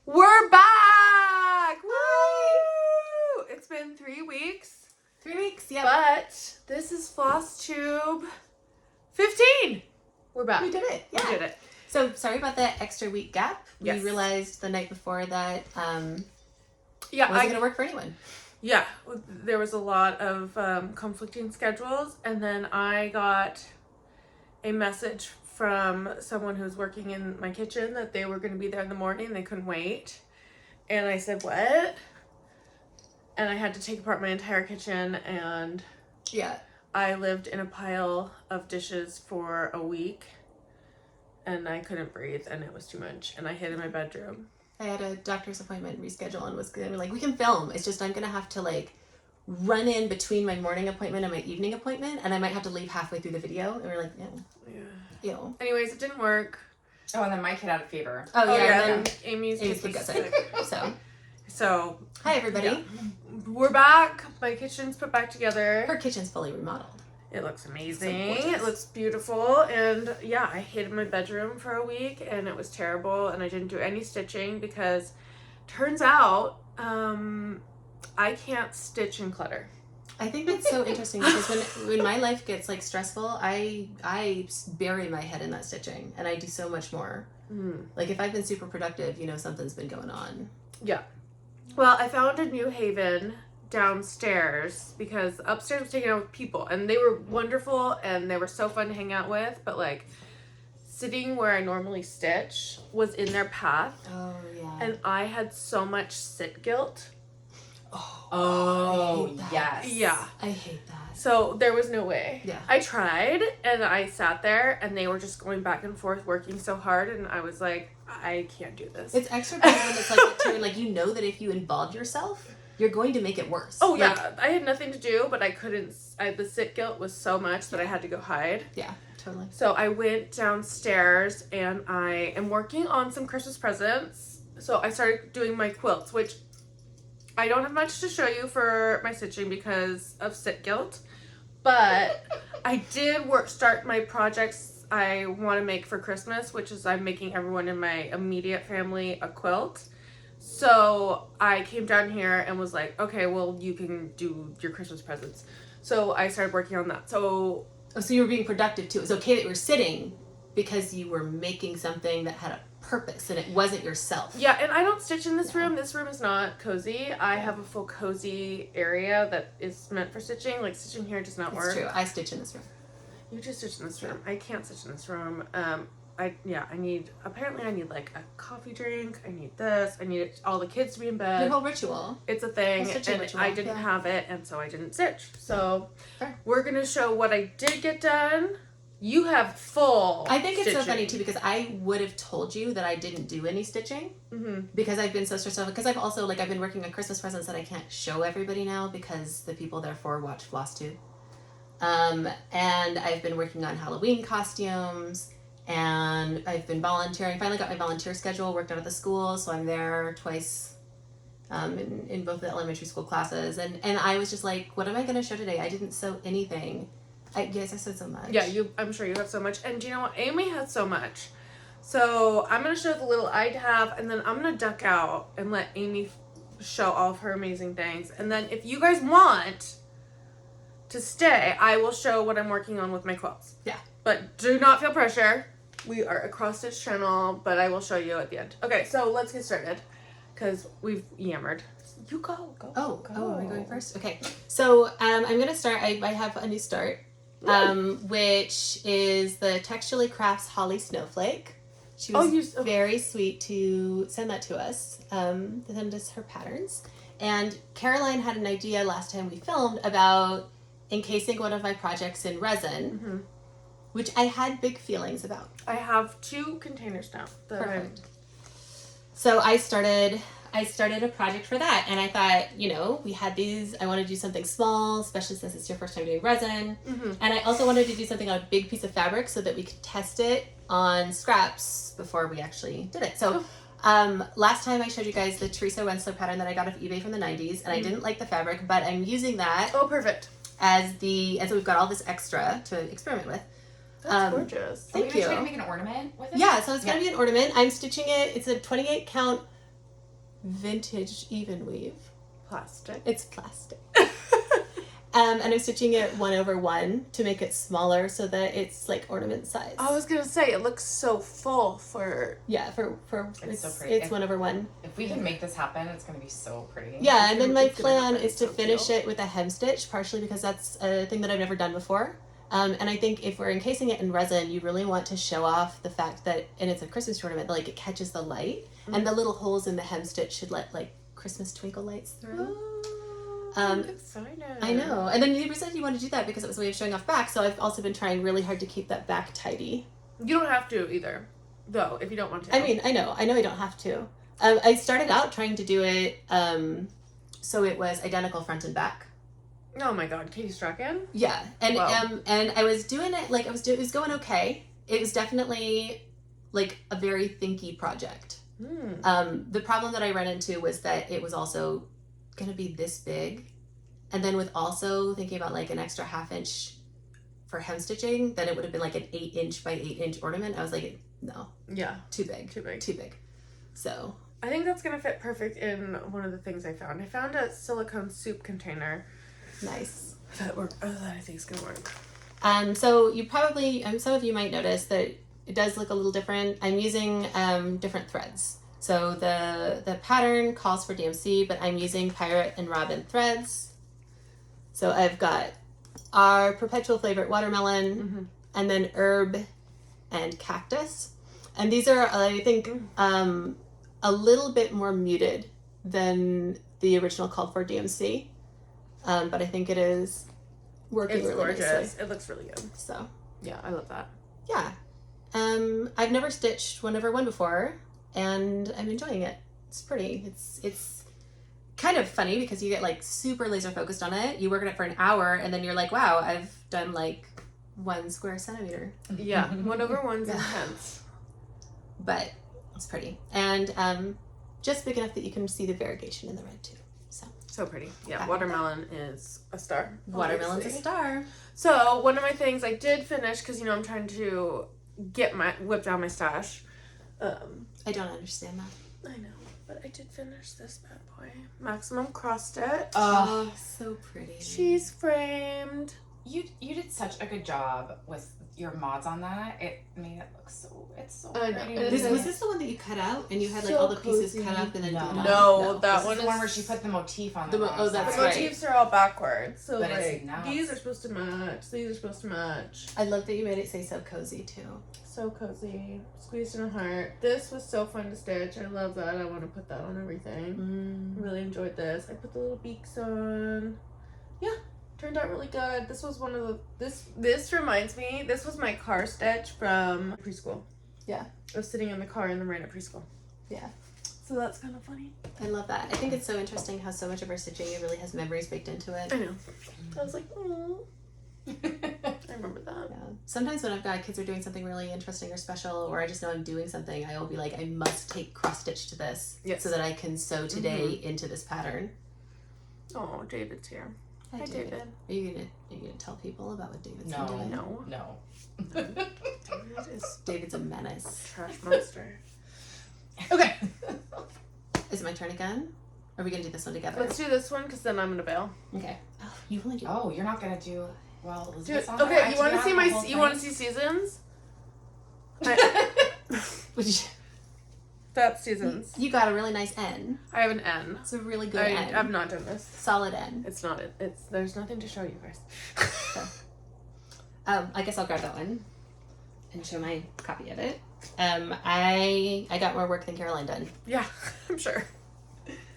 We're back! Woo! It's been 3 weeks. 3 weeks, yeah. But this is Floss Tube 15. We're back. We did it. Yeah. We did it. So sorry about that extra week gap. Yes. We realized the night before that wasn't Yeah, going to work for anyone. Yeah, there was a lot of conflicting schedules, and then I got a message from someone who's working in my kitchen that they were going to be there in the morning. They couldn't wait. And I said, what? And I had to take apart my entire kitchen, and Yeah. I lived in a pile of dishes for a week, and I couldn't breathe, and it was too much, and I hid in my bedroom. I had a doctor's appointment reschedule and was going to be like, we can film. It's just I'm going to have to like run in between my morning appointment and my evening appointment, and I might have to leave halfway through the video. And we're like, no. Yeah. Ew. Anyways, it didn't work. Oh, and then my kid had a fever. Oh, yeah. And then Amy's Amy's kid kid was got sick. sick. So, Hi, everybody. yeah. We're back. My kitchen's put back together. Her kitchen's fully remodeled. It looks amazing. It's like It looks beautiful. And yeah, I hid in my bedroom for a week, and it was terrible. And I didn't do any stitching because turns out I can't stitch and clutter. I think that's so interesting because when my life gets like stressful, I bury my head in that stitching, and I do so much more. Like if I've been super productive, you know something's been going on. Yeah. Well, I found a new haven downstairs because upstairs was taken out with people, and they were wonderful and they were so fun to hang out with, but like sitting where I normally stitch was in their path. Oh yeah. And I had so much sit guilt. Oh, I hate that. yes. Yeah. I hate that. So there was no way. Yeah. I tried, and I sat there, and they were just going back and forth working so hard, and I was like, I can't do this. It's extra bad when it's like that too, and like you know that if you involve yourself, you're going to make it worse. Oh, Like, yeah. I had nothing to do, but I couldn't. The sit guilt was so much that I had to go hide. Yeah, totally. So I went downstairs, and I am working on some Christmas presents. So I started doing my quilts, which I don't have much to show you for my stitching because of sit guilt. But I did start my projects I want to make for Christmas, which is I'm making everyone in my immediate family a quilt. So I came down here and was like, okay, well, you can do your Christmas presents. So I started working on that. So you were being productive too. It was okay that you were sitting because you were making something that had a purpose and it wasn't yourself. yeah, and I don't stitch in this room. This room is not cozy. I have a full cozy area that is meant for stitching. Like stitching here does not It's work. true. I stitch in this room. You just stitch in this room. I can't stitch in this room. I need like a coffee drink. I need this. I need all the kids to be in bed. Your whole ritual. It's a thing, A stitching and ritual, I didn't yeah. have it, and so I didn't stitch. So Fair. we're gonna show what I did get done. You have full. I think it's so stitching. funny too because I would have told you that I didn't do any stitching because I've been so stressed out. Because I've also I've been working on Christmas presents that I can't show everybody now because the people therefore watch Floss Tube. And I've been working on Halloween costumes, and I've been volunteering. Finally got my volunteer schedule worked out at the school, so I'm there twice in both the elementary school classes. And I was just like, what am I going to show today? I didn't sew anything. I said so much. Yeah, I'm sure you have so much. And do you know what? Aimee has so much. So I'm going to show the little I have, and then I'm going to duck out and let Aimee show all of her amazing things. And then if you guys want to stay, I will show what I'm working on with my quilts. Yeah. But do not feel pressure. We are a cross-stitch channel, but I will show you at the end. Okay, so let's get started because we've yammered. You go. Oh, am I going first? Okay. So I'm going to start. I have a new start, which is the Texturally Crafts Holly Snowflake. She was very sweet to send that to us, send us her patterns. And Caroline had an idea last time we filmed about encasing one of my projects in resin, which I had big feelings about. I have 2 containers now. Perfect. So I started a project for that, and I thought, we had these. I want to do something small, especially since it's your first time doing resin. And I also wanted to do something on a big piece of fabric so that we could test it on scraps before we actually did it. So last time I showed you guys the Teresa Wensler pattern that I got off eBay from the 90s, and I didn't like the fabric, but I'm using that. Oh, perfect. And so we've got all this extra to experiment with. That's gorgeous. Thank Are you you. trying to make an ornament with it? Yeah, so it's going to be an ornament. I'm stitching it. It's a 28 count vintage even weave. Plastic. It's plastic. And I'm stitching it 1/1 to make it smaller so that it's like ornament size. I was gonna say it looks so full for. Yeah, for It's so pretty. It's 1/1. If we can make this happen, it's gonna be so pretty. Yeah, and then my It's gonna plan happen. is to So finish cute. it with a hem stitch, partially because that's a thing that I've never done before. And I think if we're encasing it in resin, you really want to show off the fact that, and it's a Christmas ornament, like it catches the light, and the little holes in the hem stitch should let like Christmas twinkle lights through. I'm excited. I know. And then you said you wanted to do that because it was a way of showing off back, so I've also been trying really hard to keep that back tidy. You don't have to either, though, if you don't want to. I mean, I know I don't have to. I started out trying to do it so it was identical front and back. Oh my God, Katie Strachan. Yeah, and Wow. and I was doing it like it was going okay. It was definitely like a very thinky project. The problem that I ran into was that it was also going to be this big, and then with also thinking about like an extra 1/2 inch for hem stitching, then it would have been like an 8 inch by 8 inch ornament. I was like, no, Yeah, too big. too big. Too big. So I think that's gonna fit perfect in one of the things I found. I found a silicone soup container nice. that I think is gonna work. So you probably some of you might notice that it does look a little different. I'm using different threads. So the pattern calls for DMC, but I'm using Pirate and Robin threads. So I've got our perpetual favorite watermelon, and then herb and cactus. And these are, I think, a little bit more muted than the original called for DMC. But I think it is working It's really gorgeous. nicely. It looks really good. So Yeah, I love that. yeah. I've never stitched 1/1 before, and I'm enjoying it. It's pretty. It's kind of funny because you get like super laser focused on it. You work on it for an hour, and then you're like, wow, I've done like 1 square centimeter. Yeah, 1/1's intense. But it's pretty. And just big enough that you can see the variegation in the red too. So pretty. Yeah, Back watermelon is a star. Watermelon's a obviously. star. So one of my things I did finish because I'm trying to whip down my stash. I don't understand that. I know, but I did finish this bad boy. Maximum cross stitch. Oh, so pretty. She's framed. You did such a good job with your mods on that. It made it look so. It's so I know. pretty. It Was is. this the one that you cut out and you had like So all the pieces cozy. cut up and then No. glued on? No, that This one is the one where she put the motif on The the mo- wrong oh, that's The side. right. motifs are all backwards, so But it's like nuts. these are supposed to match. These are supposed to match. I love that you made it say so cozy too. So cozy, squeezed in a heart. This was so fun to stitch. I love that. I want to put that on everything. Really enjoyed this. I put the little beaks on. Yeah, turned out really good. This was one of the this reminds me. This was my car stitch from preschool. Yeah. I was sitting in the car in the rain at preschool. Yeah. So that's kind of funny. I love that. I think it's so interesting how so much of our stitching it really has memories baked into it. I know. I was like, oh. I remember that. Yeah. Sometimes when I've got kids are doing something really interesting or special, or I just know I'm doing something, I will be like, I must take cross stitch to this, Yes. so that I can sew today into this pattern. Oh, David's here. Hi, David. David. Are you gonna tell people about what David's been No. doing? No. No. David is David's a menace. trash monster. Okay, Is it my turn again? Are we gonna do this one together? let's do this one because then I'm gonna bail. Okay. Oh, you only do. Oh, you're not gonna do well. Do it. Elizabeth's on Okay, there. you want to I see do my? the whole You want to thing. see seasons? Would you, That's seasons. you got a really nice N. I have an N. It's a really good N. I've not done this. Solid N. It's not it. It's there's nothing to show you guys. I guess I'll grab that one and show my copy of it. I got more work than Caroline done. Yeah, I'm sure.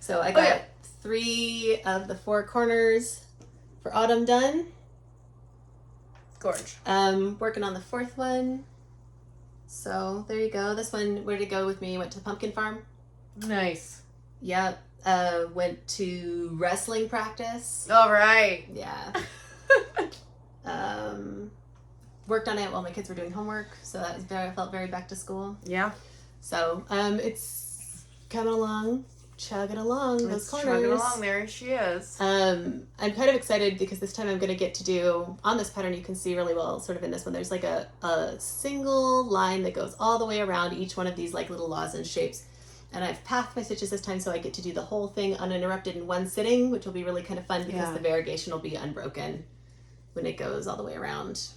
So I got yeah. 3 of the 4 corners for autumn done. Gorge. Working on the 4th one. So there you go. This one, where did it go with me? Went to the pumpkin farm. Nice. Yep. Went to wrestling practice. All right. Yeah. Worked on it while my kids were doing homework, so that was I felt very back to school. Yeah. So it's coming along, chugging along those It's corners. chugging along. There she is. I'm kind of excited because this time I'm going to get to do, on this pattern you can see really well sort of in this one, there's like a single line that goes all the way around each one of these like little lozenge shapes. And I've pathed my stitches this time, so I get to do the whole thing uninterrupted in one sitting, which will be really kind of fun because the variegation will be unbroken when it goes all the way around.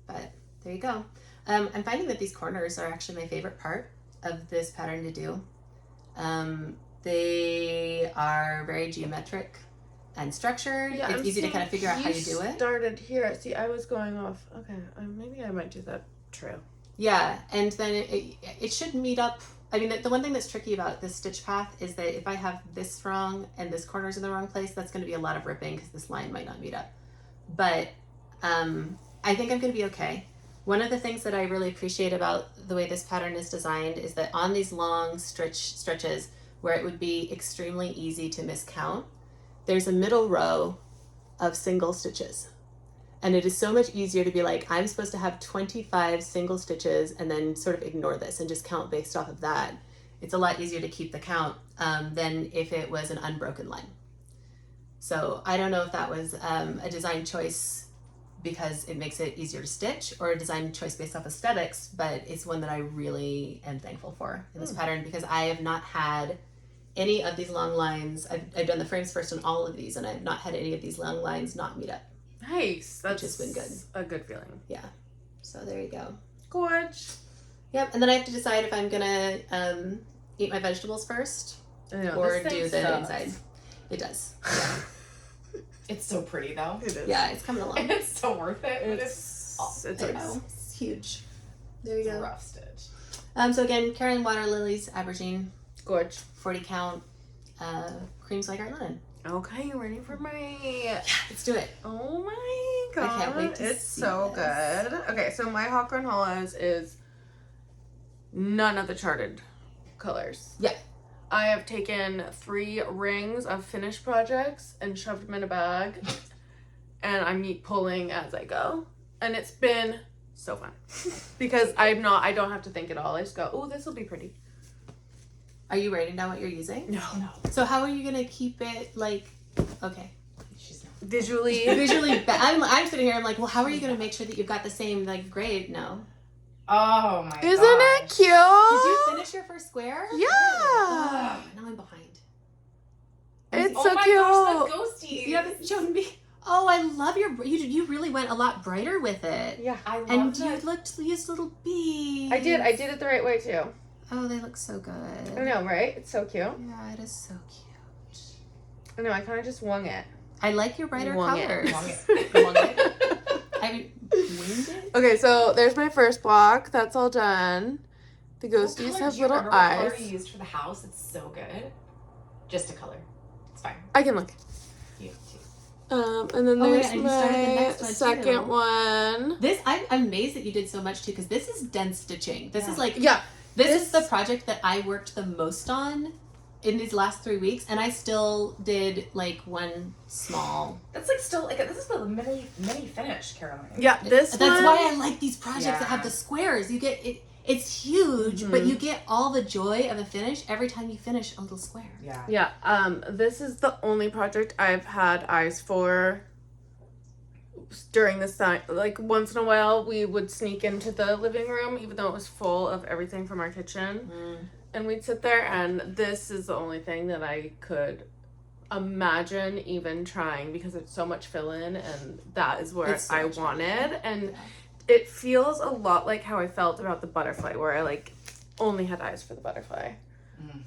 But there you go. I'm finding that these corners are actually my favorite part of this pattern to do. They are very geometric and structured. Yeah, it's easy to kind of figure out how you do it. Started here. See, I was going off. Okay, maybe I might do that trail. Yeah, and then it should meet up. I mean, the one thing that's tricky about this stitch path is that if I have this wrong and this corner's in the wrong place, that's going to be a lot of ripping because this line might not meet up. But I think I'm going to be okay. One of the things that I really appreciate about the way this pattern is designed is that on these long stretches where it would be extremely easy to miscount, there's a middle row of single stitches. And it is so much easier to be like, I'm supposed to have 25 single stitches and then sort of ignore this and just count based off of that. It's a lot easier to keep the count than if it was an unbroken line. So I don't know if that was a design choice because it makes it easier to stitch or a design choice based off aesthetics, but it's one that I really am thankful for in this pattern because I have not had any of these long lines. I've done the frames first on all of these and I've not had any of these long lines not meet up. Nice. That's just been good. A good feeling. Yeah. So there you go. Gorge. Yep. And then I have to decide if I'm gonna eat my vegetables first or do the inside. It does. Yeah. It's so pretty though. It is. Yeah, it's coming along. It's so worth it. It's huge. There you go. Rough stitch. So again, Karen Water Lilies, Aubergine, Gorge. 40 count, Cream Zweigart linen. Okay, you ready for my... Yeah, let's do it. Oh my god. I can't wait to it's see so this. good. Okay, so my Hot Girl Hollows is none of the charted colors. Yeah. I have taken 3 rings of finished projects and shoved them in a bag. And I'm pulling as I go. And it's been so fun. Because I don't have to think at all. I just go, oh, this will be pretty. Are you writing down what you're using? No. So how are you going to keep it like, okay. She's not. Visually. I'm sitting here, I'm like, well, how are you going to make sure that you've got the same like grade? No. Oh my god. Isn't it cute? Did you finish your first square? Yeah. Oh, now I'm behind. It's oh so my cute. gosh, the ghosties. You haven't shown me. Oh, I love you really went a lot brighter with it. Yeah. I love And that. you used little beads. I did it the right way too. Oh, they look so good. I know, right? It's so cute. Yeah, it is so cute. I know, I kind of just wung it. I like your brighter Wung it. colors. Wung it. I winged it. Okay, so there's my first block. That's all done. The ghosties What color have do you little remember what color eyes. you used for the house? It's so good. Just a color. It's fine. I can look. You too. And then Oh, there's yeah, and you started the my next one, second too. one. This I'm amazed that you did so much too, because this is dense stitching. This is like Yeah. this is the project that I worked the most on in these last 3 weeks, and I still did like one small. That's like still like this is the mini finish, Caroline. Yeah, this That's one. why I like these projects that have Yeah. the squares. You get it. It's huge, but you get all the joy of a finish every time you finish a little square. Yeah. Yeah, this is the only project I've had eyes for during this time. Like, once in a while, we would sneak into the living room, even though it was full of everything from our kitchen. And we'd sit there, and this is the only thing that I could imagine even trying, because it's so much fill-in, and that is where It's so I much wanted. And it feels a lot like how I felt about the butterfly, where I, like, only had eyes for the butterfly.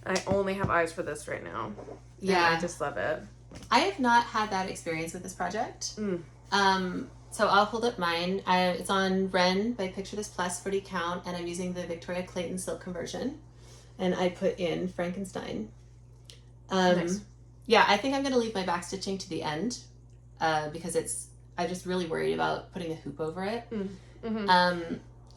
I only have eyes for this right now. Yeah, And I just love it. I have not had that experience with this project. So I'll hold up mine. It's on Wren by Picture This Plus 40 count, and I'm using the Victoria Clayton silk conversion, and I put in Frankenstein. Nice. Yeah, I think I'm gonna leave my back stitching to the end because I'm just really worried about putting a hoop over it.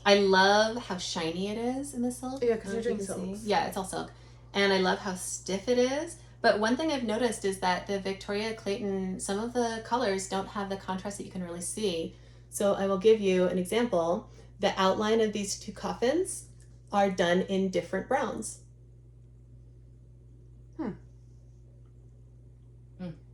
I love how shiny it is in the silk. Yeah, 'cause I don't you're know if doing you can silks. see. Yeah, it's all silk. And I love how stiff it is. But one thing I've noticed is that the Victoria Clayton, some of the colors don't have the contrast that you can really see. So I will give you an example. The outline of these two coffins are done in different browns.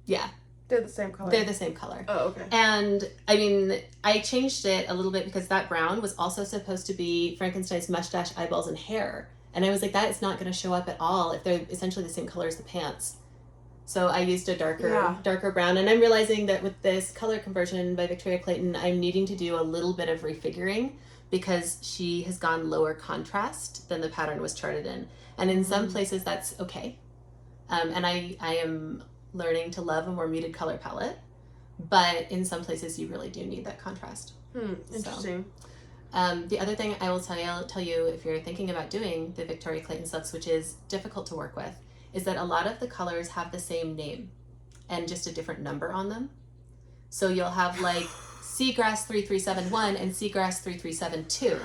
Yeah, They're the same color. they're the same color. Oh, okay. And I mean, I changed it a little bit because that brown was also supposed to be Frankenstein's mustache, eyeballs, and hair. And I was like, that is not going to show up at all if they're essentially the same color as the pants. So I used a darker brown, and I'm realizing that with this color conversion by Victoria Clayton, I'm needing to do a little bit of refiguring because she has gone lower contrast than the pattern was charted in. And in some places that's okay. And I am learning to love a more muted color palette, but in some places you really do need that contrast. Interesting. The other thing I will tell you if you're thinking about doing the Victoria Clayton silks, which is difficult to work with, is that a lot of the colors have the same name and just a different number on them. So you'll have like Seagrass 3371 and Seagrass 3372.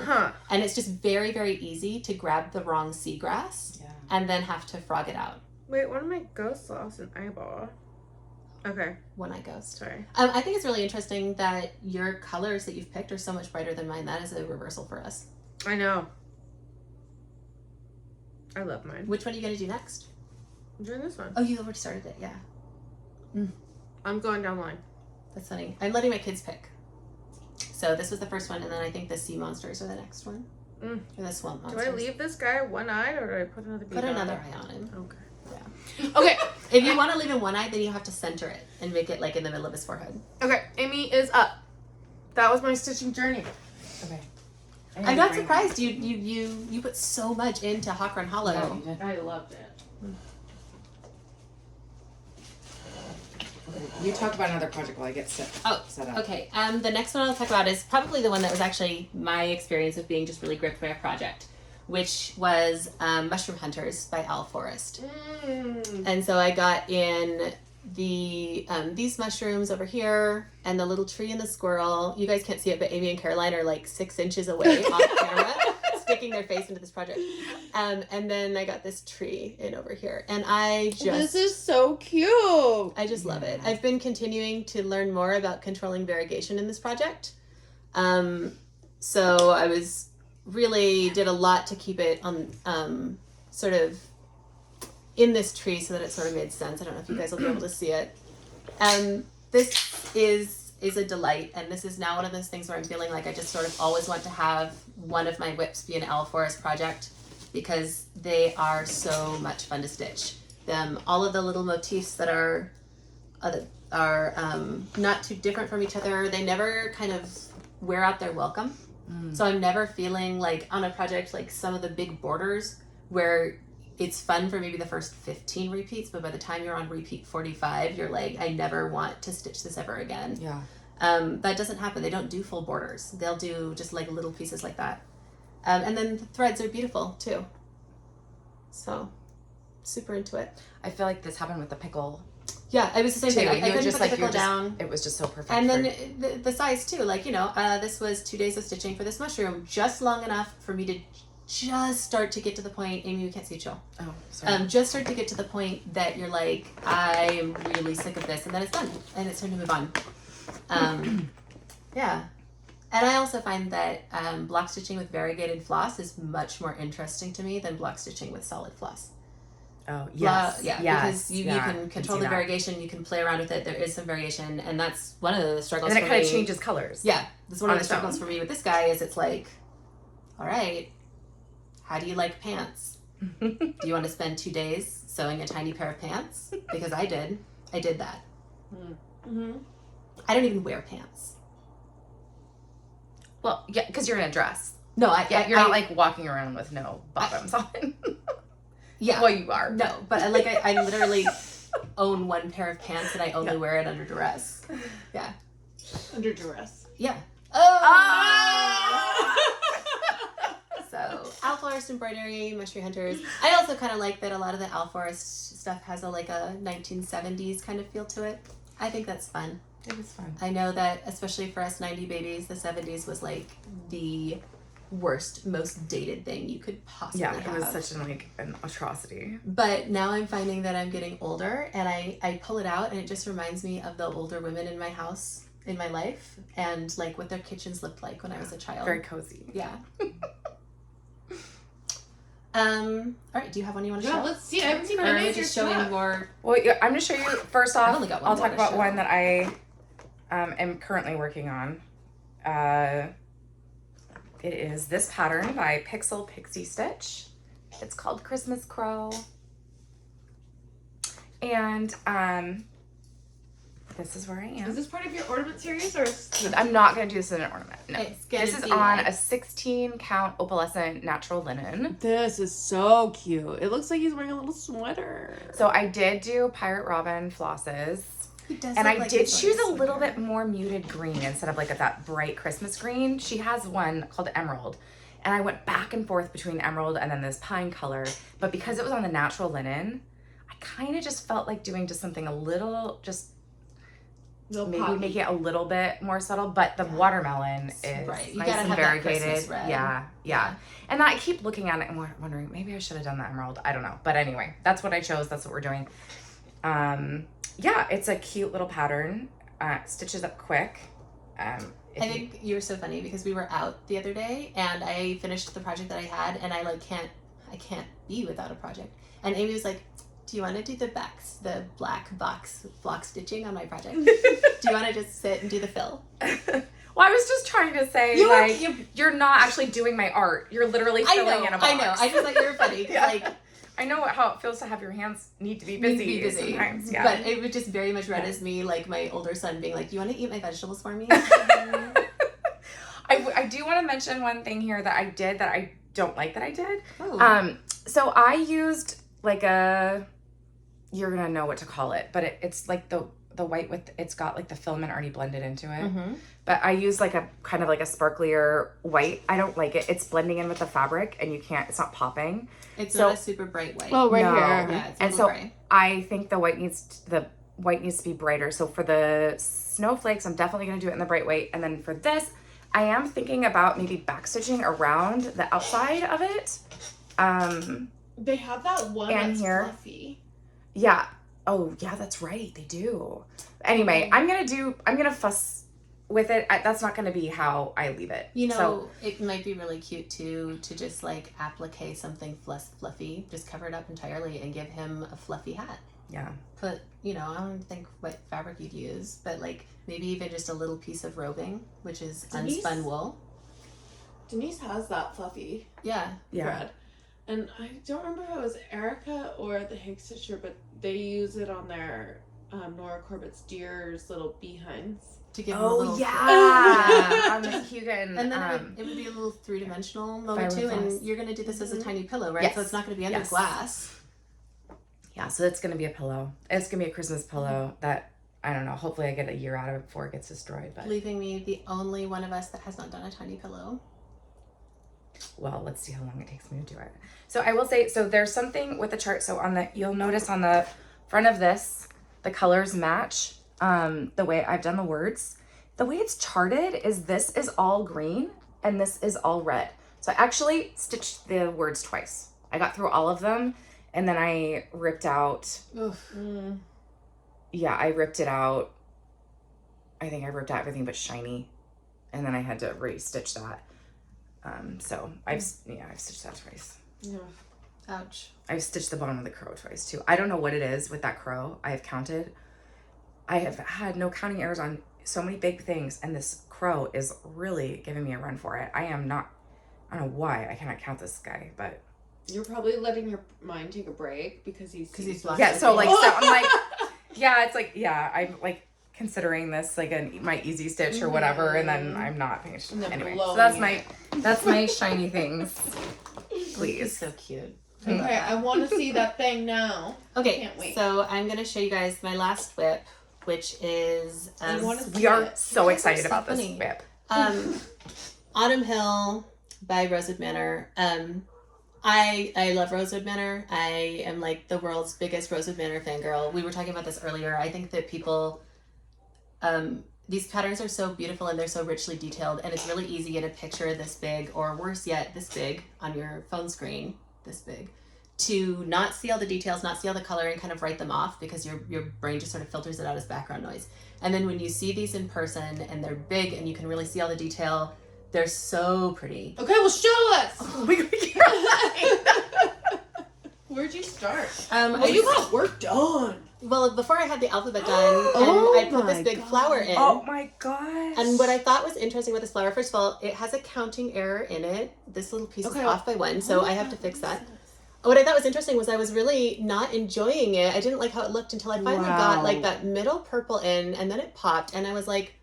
And it's just very, very easy to grab the wrong seagrass and then have to frog it out. Wait, one of my ghosts lost an eyeball. Okay. One-eye ghost. Sorry. I think it's really interesting that your colors that you've picked are so much brighter than mine. That is a reversal for us. I know. I love mine. Which one are you going to do next? I'm doing this one. Oh, you already started it, yeah. I'm going down the line. That's funny. I'm letting my kids pick. So this was the first one, and then I think the sea monsters are the next one. Or the swamp monsters. Do I leave this guy one-eyed, or do I put another bead Put on another him? eye on him. Okay. Yeah. Okay. If you want to leave him one-eyed, then you have to center it and make it like in the middle of his forehead. Okay, Aimee is up. That was my stitching journey. Okay. I'm not surprised. You put so much into Hawk Run Hollow. No, you did. I loved it. You talk about another project while I get set up. Okay. The next one I'll talk about is probably the one that was actually my experience of being just really gripped by a project, which was Mushroom Hunters by Al Forrest. And so I got in these mushrooms over here and the little tree and the squirrel. You guys can't see it, but Aimee and Caroline are like 6 inches away off camera, sticking their face into this project. And then I got this tree in over here, and This is so cute. I just love it. I've been continuing to learn more about controlling variegation in this project. So I did a lot to keep it on sort of in this tree so that it sort of made sense. I don't know if you guys will be able to see it. This is a delight, and this is now one of those things where I'm feeling like I just sort of always want to have one of my whips be an Al Forrest project because they are so much fun to stitch. All of the little motifs that are not too different from each other, they never kind of wear out their welcome. So I'm never feeling like on a project like some of the big borders where it's fun for maybe the first 15 repeats, but by the time you're on repeat 45, you're like, I never want to stitch this ever again. Yeah. That doesn't happen. They don't do full borders. They'll do just like little pieces like that. And then the threads are beautiful too. So super into it. I feel like this happened with the pickle. Yeah, it was the same thing. I couldn't just put the pickle down. It was just so perfect. And then the size too. Like, this was 2 days of stitching for this mushroom, just long enough for me to just start to get to the point. Aimee, you can't see Chill. Oh, sorry. Just start to get to the point that you're like, I am really sick of this, and then it's done, and it's time to move on. Yeah. And I also find that block stitching with variegated floss is much more interesting to me than block stitching with solid floss. Oh, yes. Because you can control the variegation, you can play around with it. There is some variation, and that's one of the struggles and then for me. it kind of changes colors. Yeah, that's one of the struggles for me with this guy is it's like, all right, how do you like pants? Do you want to spend 2 days sewing a tiny pair of pants? Because I did that. Mm-hmm. I don't even wear pants. Well, yeah, because you're in a dress. No, you're not like walking around with no bottoms on. Yeah. Well, you are. No, but I literally own one pair of pants and I only wear it under duress. Yeah. Under duress. Yeah. Oh! So, Al Forrest Embroidery, Mushroom Hunters. I also kind of like that a lot of the Al Forrest stuff has a 1970s kind of feel to it. I think that's fun. It was fun. I know that, especially for us 90 babies, the 70s was like the worst, most dated thing you could possibly have. Yeah, it was such an atrocity. But now I'm finding that I'm getting older, and I pull it out, and it just reminds me of the older women in my house, in my life, and like what their kitchens looked like when I was a child. Very cozy. Yeah. All right, do you have one you want to show? Yeah, let's see. I haven't seen Or my am I major just showing stuff. more? Well, yeah, I'm going to show you, first off, only got one I'll more talk to about show. one that I am currently working on. It is this pattern by Pixie Stitch. It's called Christmas Crow. And this is where I am. Is this part of your ornament series, or I'm not going to do this in an ornament. No. This is on like a 16 count opalescent natural linen. This is so cute. It looks like he's wearing a little sweater. So I did do Pirate Robin flosses. And I did choose a little bit more muted green instead of like that bright Christmas green. She has one called Emerald. And I went back and forth between Emerald and then this pine color. But because it was on the natural linen, I kind of just felt like doing just something a little, just maybe make it a little bit more subtle. But the watermelon is right. nice and variegated. Yeah. And I keep looking at it and wondering, maybe I should have done the Emerald. I don't know. But anyway, that's what I chose. That's what we're doing. Yeah, it's a cute little pattern. Stitches up quick. I think you were so funny because we were out the other day and I finished the project that I had and I can't be without a project. And Aimee was like, do you want to do the black box block stitching on my project? Do you want to just sit and do the fill? Well, I was just trying to say, you're not actually doing my art. You're literally filling in a box. I know. I just thought you were funny. Yeah. I know how it feels to have your hands need to be busy. Sometimes. Yeah. But it would just very much read as me, like my older son being like, do you want to eat my vegetables for me? I do want to mention one thing here that I did that I don't like that I did. Oh. So I used like you're going to know what to call it, but it's like the white with, it's got like the filament already blended into it. Mm-hmm. But I use like a kind of like a sparklier white. I don't like it. It's blending in with the fabric and it's not popping. It's not a super bright white. Oh, right here. Yeah, it's a little gray. I think the white needs to be brighter. So for the snowflakes, I'm definitely going to do it in the bright white. And then for this, I am thinking about maybe backstitching around the outside of it. They have that one that's fluffy. Yeah. Oh, yeah, that's right. They do. Anyway, I'm going to fuss with it. That's not going to be how I leave it. It might be really cute too to just like applique something less fluffy, just cover it up entirely and give him a fluffy hat. Yeah. Put, I don't think what fabric you'd use, but like maybe even just a little piece of roving, which is unspun wool. Denise has that fluffy thread. And I don't remember if it was Erica or the Higgs Stitcher, but they use it on their Nora Corbett's deer's little behinds. To give him a little on the Hugan. And then it would be a little three-dimensional moment too, and you're going to do this as a tiny pillow, right? Yes. So it's not going to be under glass. Yeah, so it's going to be a pillow. It's going to be a Christmas pillow that, I don't know, hopefully I get a year out of it before it gets destroyed. But leaving me the only one of us that has not done a tiny pillow. Well, let's see how long it takes me to do it. So I will say, so there's something with the chart. So you'll notice on the front of this, the colors match the way I've done the words. The way it's charted is this is all green and this is all red. So I actually stitched the words twice. I got through all of them and then I ripped out. Yeah, I ripped it out. I think I ripped out everything but shiny. And then I had to re-stitch that. So I've stitched that twice. Yeah. Ouch. I've stitched the bottom of the crow twice too. I don't know what it is with that crow. I have counted. I have had no counting errors on so many big things, and this crow is really giving me a run for it. I don't know why I cannot count this guy, but you're probably letting your mind take a break because he's black. Yeah, so like, so I'm like, yeah, it's like, yeah, I'm like considering this like my easy stitch or whatever, and then I'm not paying attention. Anyway, so that's my shiny things. Please. So cute. Okay, I want to see that thing now. Okay, can't wait. So I'm gonna show you guys my last whip, which is we are so excited about this whip. Autumn Hill by Rosewood Manor. I love Rosewood Manor. I am like the world's biggest Rosewood Manor fangirl. We were talking about this earlier. I think that people, these patterns are so beautiful and they're so richly detailed, and it's really easy in a picture this big, or worse yet, this big on your phone screen, this big, to not see all the details, not see all the color, and kind of write them off because your brain just sort of filters it out as background noise. And then when you see these in person and they're big and you can really see all the detail, they're so pretty. Okay, well, show us. Where'd you start? You got work done. Well, before I had the alphabet done, and I put this big flower in. Oh my gosh. And what I thought was interesting with this flower, first of all, it has a counting error in it. This little piece is off by one, so I have to fix that. what I thought was interesting was I was really not enjoying it. I didn't like how it looked until I finally got like that middle purple in, and then it popped, and I was like,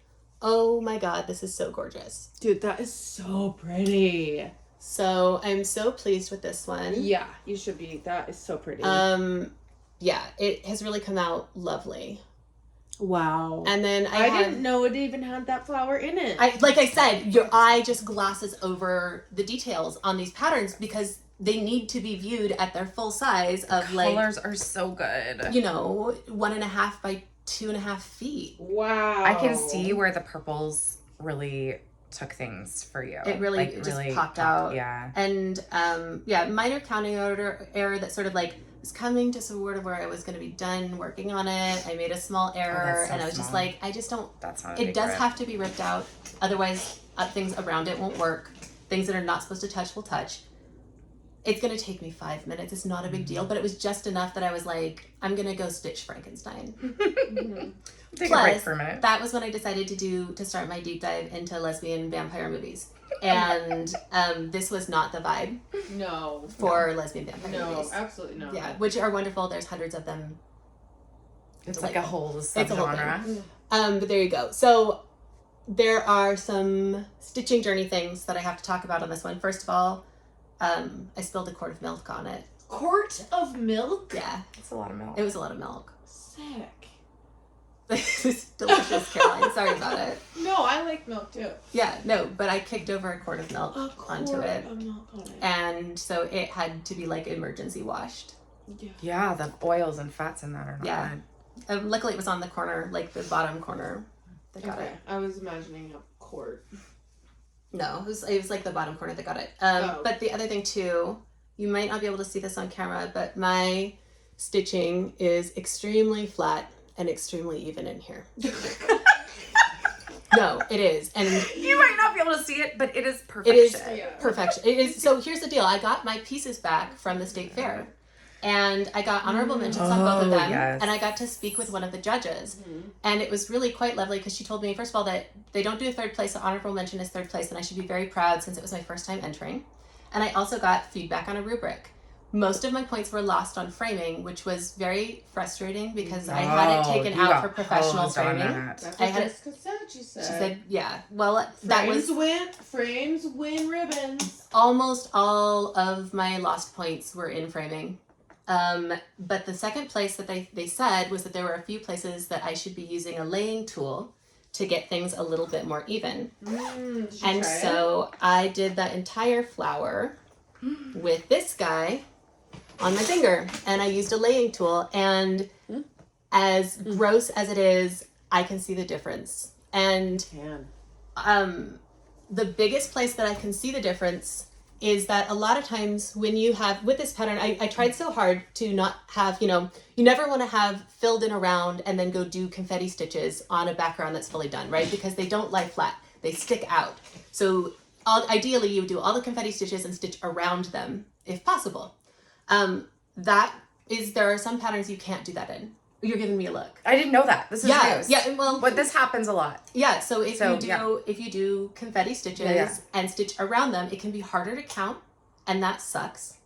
oh my god, this is so gorgeous. Dude, that is so pretty. So I'm so pleased with this one. Yeah, you should be. That is so pretty. Yeah, it has really come out lovely. Wow. And then I didn't know it even had that flower in it. Like I said, your eye just glosses over the details on these patterns because they need to be viewed at their full size of colors are so good. You know, 1.5 by 2.5 feet. Wow. I can see where the purples really took things for you. It really just popped out. Yeah. And minor counting error that sort of like was coming to sort of where I was going to be done working on it. I made a small error, and I was just like, I just don't. That's not. It does have to be ripped out, otherwise things around it won't work. Things that are not supposed to touch will touch. It's going to take me 5 minutes. It's not a big deal, but it was just enough that I was like, I'm going to go stitch Frankenstein. Take a break for a minute. That was when I decided to start my deep dive into lesbian vampire movies. And this was not the vibe. No. For lesbian vampire movies. No, absolutely not. Yeah, which are wonderful. There's hundreds of them. It's like a whole subgenre. But there you go. So there are some stitching journey things that I have to talk about on this one. First of all, I spilled a quart of milk on it. Quart of milk? Yeah. That's a lot of milk. It was a lot of milk. Sick. This is delicious, Caroline. Sorry about it. No, I like milk too. Yeah, no, but I kicked over a quart of milk onto it. Of milk on it. And so it had to be like emergency washed. Yeah, the oils and fats in that are not good. Luckily it was on the corner, like the bottom corner. That got it. I was imagining a quart. No, it was like the bottom corner that got it. But the other thing too, you might not be able to see this on camera, but my stitching is extremely flat and extremely even in here. No, it is. And you might not be able to see it, but it is perfection. It is perfection. It is. So here's the deal. I got my pieces back from the state fair, and I got honorable mentions on both of them, and I got to speak with one of the judges. And it was really quite lovely because she told me, first of all, that they don't do a third place, so honorable mention is third place, and I should be very proud since it was my first time entering. And I also got feedback on a rubric. Most of my points were lost on framing, which was very frustrating because I had it taken out for professional framing. That's what Jessica said. She said, yeah. Well, frames win ribbons. Almost all of my lost points were in framing. But the second place that they said was that there were a few places that I should be using a laying tool to get things a little bit more even. And so I did that entire flower with this guy on my finger, and I used a laying tool, and as gross as it is, I can see the difference. And the biggest place that I can see the difference is that a lot of times when you have, with this pattern, I tried so hard to not have, you never want to have filled in around and then go do confetti stitches on a background that's fully done, right? Because they don't lie flat, they stick out. So ideally you would do all the confetti stitches and stitch around them if possible. There are some patterns you can't do that in. You're giving me a look. I didn't know that. This is news. Yeah, well, but this happens a lot. Yeah, so if you do confetti stitches and stitch around them, it can be harder to count, and that sucks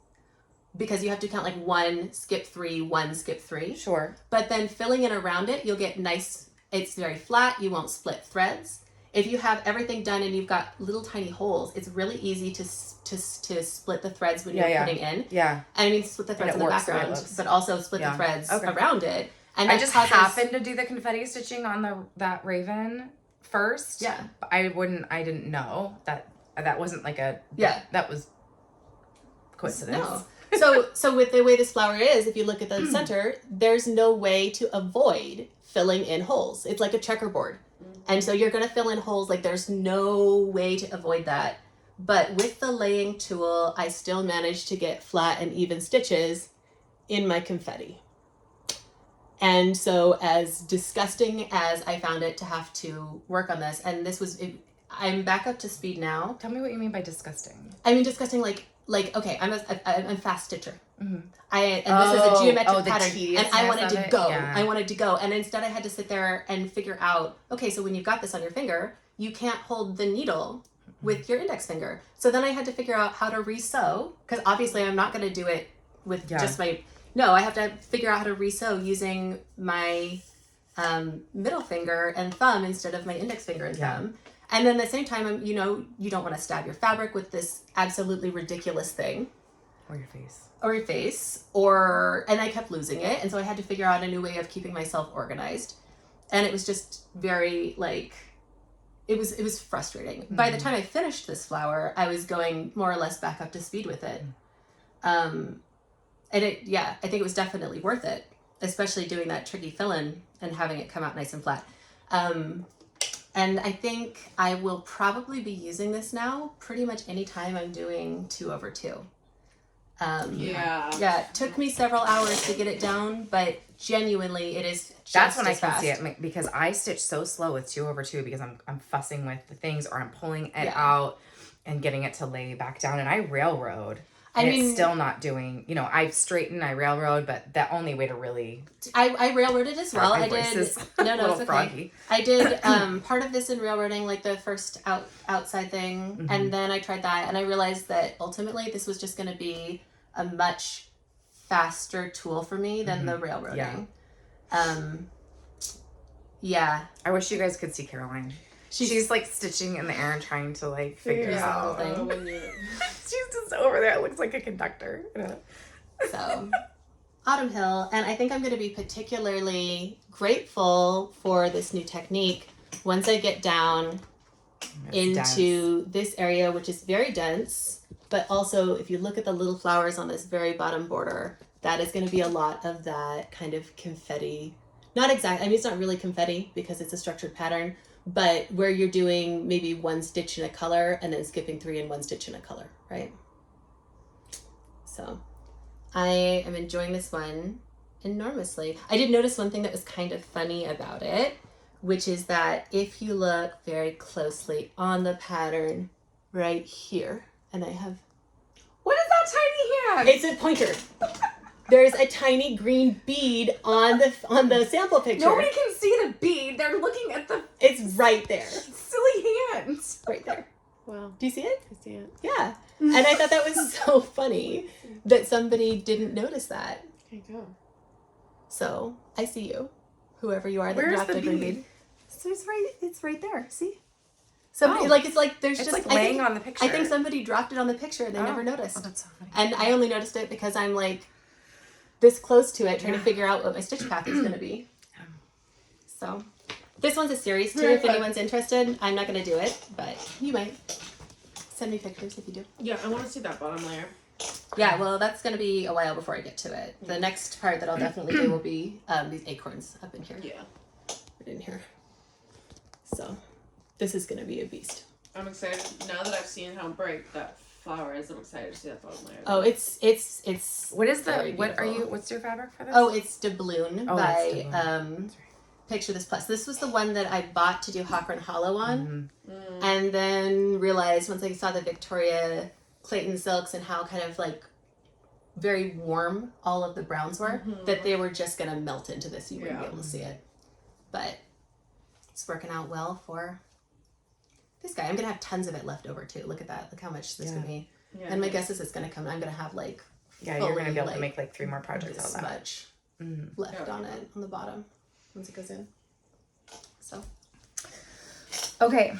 because you have to count like 1, skip 3, 1, skip 3. Sure. But then filling in around it, you'll get nice. It's very flat. You won't split threads. If you have everything done and you've got little tiny holes, it's really easy to split the threads when you're putting in. Yeah. I mean, split the threads in the background, but also split the threads around it. And I just happened to do the confetti stitching on that raven first. Yeah. I didn't know that wasn't like that was coincidence. No. So with the way this flower is, if you look at the center, there's no way to avoid filling in holes. It's like a checkerboard. And so you're going to fill in holes, like there's no way to avoid that. But with the laying tool, I still managed to get flat and even stitches in my confetti. And so as disgusting as I found it to have to work on this, and I'm back up to speed now. Tell me what you mean by disgusting. I mean disgusting like okay, I'm a fast stitcher. Mm-hmm. And this is a geometric pattern, and I wanted to go. Yeah. I wanted to go, and instead I had to sit there and figure out, okay, so when you've got this on your finger, you can't hold the needle with your index finger. So then I had to figure out how to re-sew, because obviously I'm not going to do it with just my, no, I have to figure out how to re-sew using my middle finger and thumb instead of my index finger and thumb. And then at the same time, you know, you don't want to stab your fabric with this absolutely ridiculous thing. Or your face. And I kept losing it. And so I had to figure out a new way of keeping myself organized. And it was just very like, it was frustrating. Mm-hmm. By the time I finished this flower, I was going more or less back up to speed with it. And I think it was definitely worth it, especially doing that tricky fill-in and having it come out nice and flat. And I think I will probably be using this now pretty much anytime I'm doing 2/2. It took me several hours to get it down, but genuinely it is just that's when as I can fast. see it, because I stitch so slow with 2/2 because I'm fussing with the things, or I'm pulling it out and getting it to lay back down, and I railroad. And it's still not doing, you know, I've straightened, I railroad, but the only way to really... I railroaded as well. I did. It's okay. Froggy. I did part of this in railroading, like the first outside thing, and then I tried that, and I realized that ultimately this was just going to be a much faster tool for me than the railroading. I wish you guys could see Caroline. She's like stitching in the air and trying to like figure out. She's just over there. It looks like a conductor. So, Autumn Hill, and I think I'm going to be particularly grateful for this new technique once I get down into this area, which is very dense. But also, if you look at the little flowers on this very bottom border, that is going to be a lot of that kind of confetti. Not exact. I mean, it's not really confetti because it's a structured pattern. But where you're doing maybe one stitch in a color and then skipping 3 in one stitch in a color, right? So I am enjoying this one enormously. I did notice one thing that was kind of funny about it, which is that if you look very closely on the pattern right here, and I have... What is that tiny hand? It's a pointer. There's a tiny green bead on the sample picture. Nobody can see the bead. They're looking at the... It's right there. Silly hands. Right there. Wow. Do you see it? I see it. Yeah. And I thought that was so funny that somebody didn't notice that. Okay, go. So, I see you. Whoever you are that Where's dropped the a green bead? bead. So it's right there. See? Somebody, there's it's just... like laying on the picture. I think somebody dropped it on the picture and they never noticed. Oh, that's so funny. And I only noticed it because I'm like this close to it trying to figure out what my stitch path is going to be. So this one's a series too. If anyone's interested, I'm not going to do it, but you might. Send me pictures if you do. Yeah, I want to see that bottom layer. Yeah, well, that's going to be a while before I get to it. The next part that I'll definitely do will be these acorns up in here. Yeah. Right in here. So this is going to be a beast. I'm excited. Now that I've seen how bright that flower is, I'm excited to see that bottom layer. Oh, it's what is very the what are beautiful. you what's your fabric for this? Oh, it's Dubloom by Dubloom. Picture This Plus. This was the one that I bought to do Hawker & Hollow on, and then realized once I saw the Victoria Clayton silks and how kind of like very warm all of the browns were, that they were just gonna melt into this. You wouldn't be able to see it, but it's working out well for this guy. I'm gonna have tons of it left over too. Look at that. Look how much this could be. Yeah, and my guess is it's gonna come. I'm gonna have like you're gonna be able to make like 3 more projects out of that. Much left on it on the bottom. Once it goes in. So. Okay.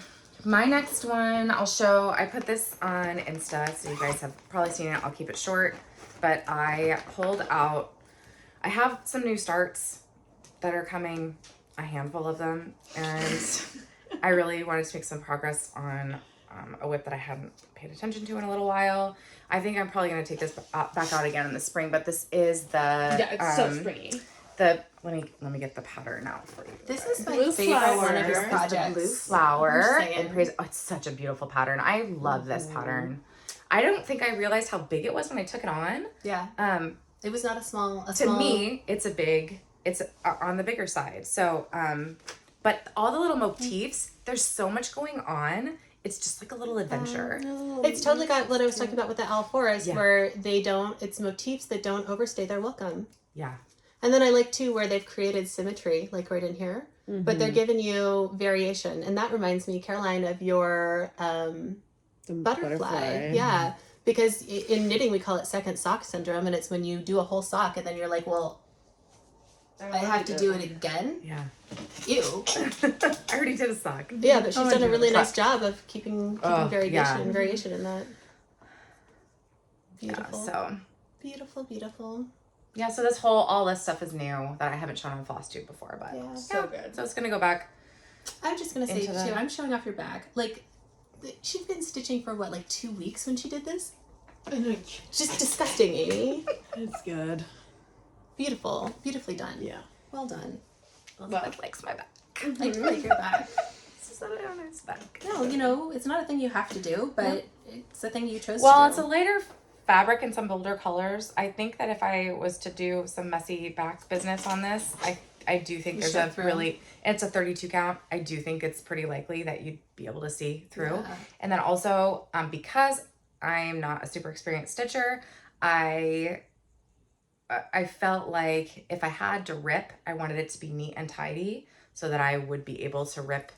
My next one I'll show. I put this on Insta, so you guys have probably seen it. I'll keep it short. But I pulled out, I have some new starts that are coming, a handful of them. And I really wanted to make some progress on a whip that I hadn't paid attention to in a little while. I think I'm probably going to take this back out again in the spring. But this is the... Yeah, it's so springy. Let me get the pattern out for you. This is my blue favorite flower. one of his The projects. blue flower and Prairie. Oh, it's such a beautiful pattern. I love this pattern. I don't think I realized how big it was when I took it on. Yeah. It was not a small. Me, it's on the bigger side. So, but all the little motifs, there's so much going on. It's just like a little adventure. It's totally got what I was talking about with the Alforest, where it's motifs that don't overstay their welcome. Yeah. And then I like too where they've created symmetry, like right in here, but they're giving you variation. And that reminds me, Caroline, of your butterfly. Yeah. Because in knitting, we call it second sock syndrome, and it's when you do a whole sock and then you're like, well, I have to do it again? Yeah. Ew. I already did a sock. Yeah, but she's done a really nice job of keeping variation in that. Beautiful. Yeah, so. Beautiful, beautiful. Yeah, so all this stuff is new that I haven't shown on Floss Tube before, but yeah, so good. So it's gonna go back. I'm just gonna say too, I'm showing off your back. Like, she's been stitching for what, like 2 weeks when she did this? Just disgusting, Aimee. It's good. Beautiful. Beautifully done. Yeah. Well done. Elizabeth likes my back. I do like your back. It's a really nice back. No, it's not a thing you have to do, but it's a thing you chose to do. Well, it's a lighter fabric and some bolder colors. I think that if I was to do some messy back business on this, I do think it's a 32 count. I do think it's pretty likely that you'd be able to see through. Yeah. And then also, because I'm not a super experienced stitcher, I felt like if I had to rip, I wanted it to be neat and tidy so that I would be able to rip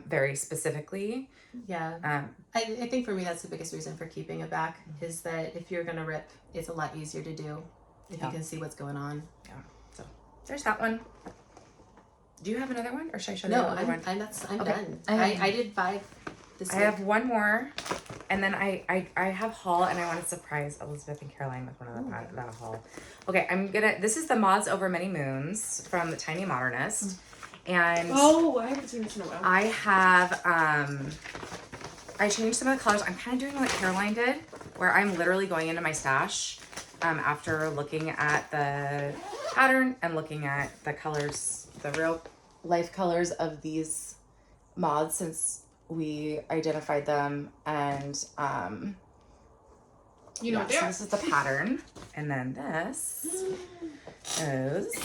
very specifically. Yeah. I think for me that's the biggest reason for keeping it back is that if you're going to rip, it's a lot easier to do if you can see what's going on. Yeah. So there's that one. Do you have another one or should I show you another one? I'm done. I did 5 this week. I have one more and then I have haul and I want to surprise Elizabeth and Caroline with one of that haul. Okay, this is the Moths Over Many Moons from the Tiny Modernist. And I haven't seen this in a while. I have I changed some of the colors. I'm kind of doing what Caroline did, where I'm literally going into my stash after looking at the pattern and looking at the colors, the real life colors of these moths since we identified them. And you know what they are. This is the pattern, and then this is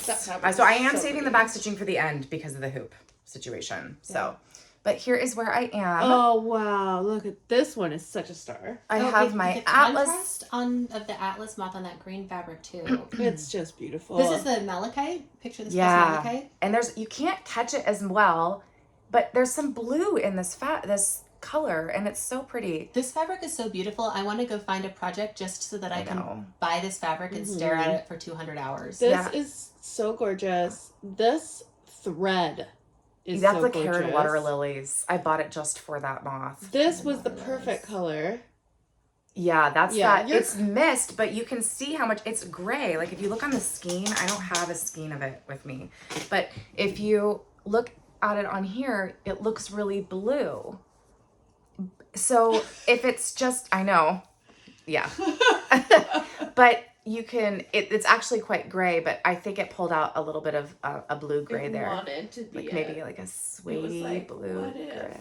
so I am saving the back stitching for the end because of the hoop situation. So but here is where I am. Oh wow, look at this one, is such a star. I have my atlas of the atlas moth on that green fabric too. It's just beautiful. This is the malachite. Picture this malachite. And you can't catch it as well, but there's some blue in this color and it's so pretty. This fabric is so beautiful. I want to go find a project just so that I can buy this fabric and stare at it for 200 hours. This is so gorgeous. This thread is That's so the gorgeous. Carriage water lilies. I bought it just for that moth. This was the perfect color. Yeah, that's that. It's mist, but you can see how much it's gray. Like if you look on the skein, I don't have a skein of it with me, but if you look at it on here, it looks really blue. So if it's just, I know, but you can, it's actually quite gray, but I think it pulled out a little bit of a blue gray there. Wanted to be like maybe like a suede blue gray.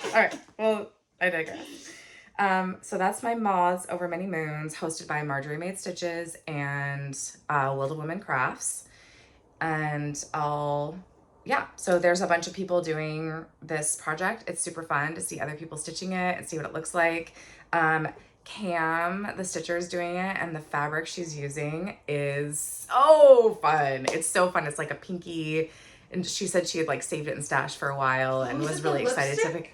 All right, well, I digress. So that's my Moths Over Many Moons, hosted by Marjorie Made Stitches and Wilda Women Crafts. And so there's a bunch of people doing this project. It's super fun to see other people stitching it and see what it looks like. Cam, the stitcher, is doing it, and the fabric she's using is so fun. It's so fun. It's like a pinky, and she said she had like saved it in stash for a while and was really excited to pick.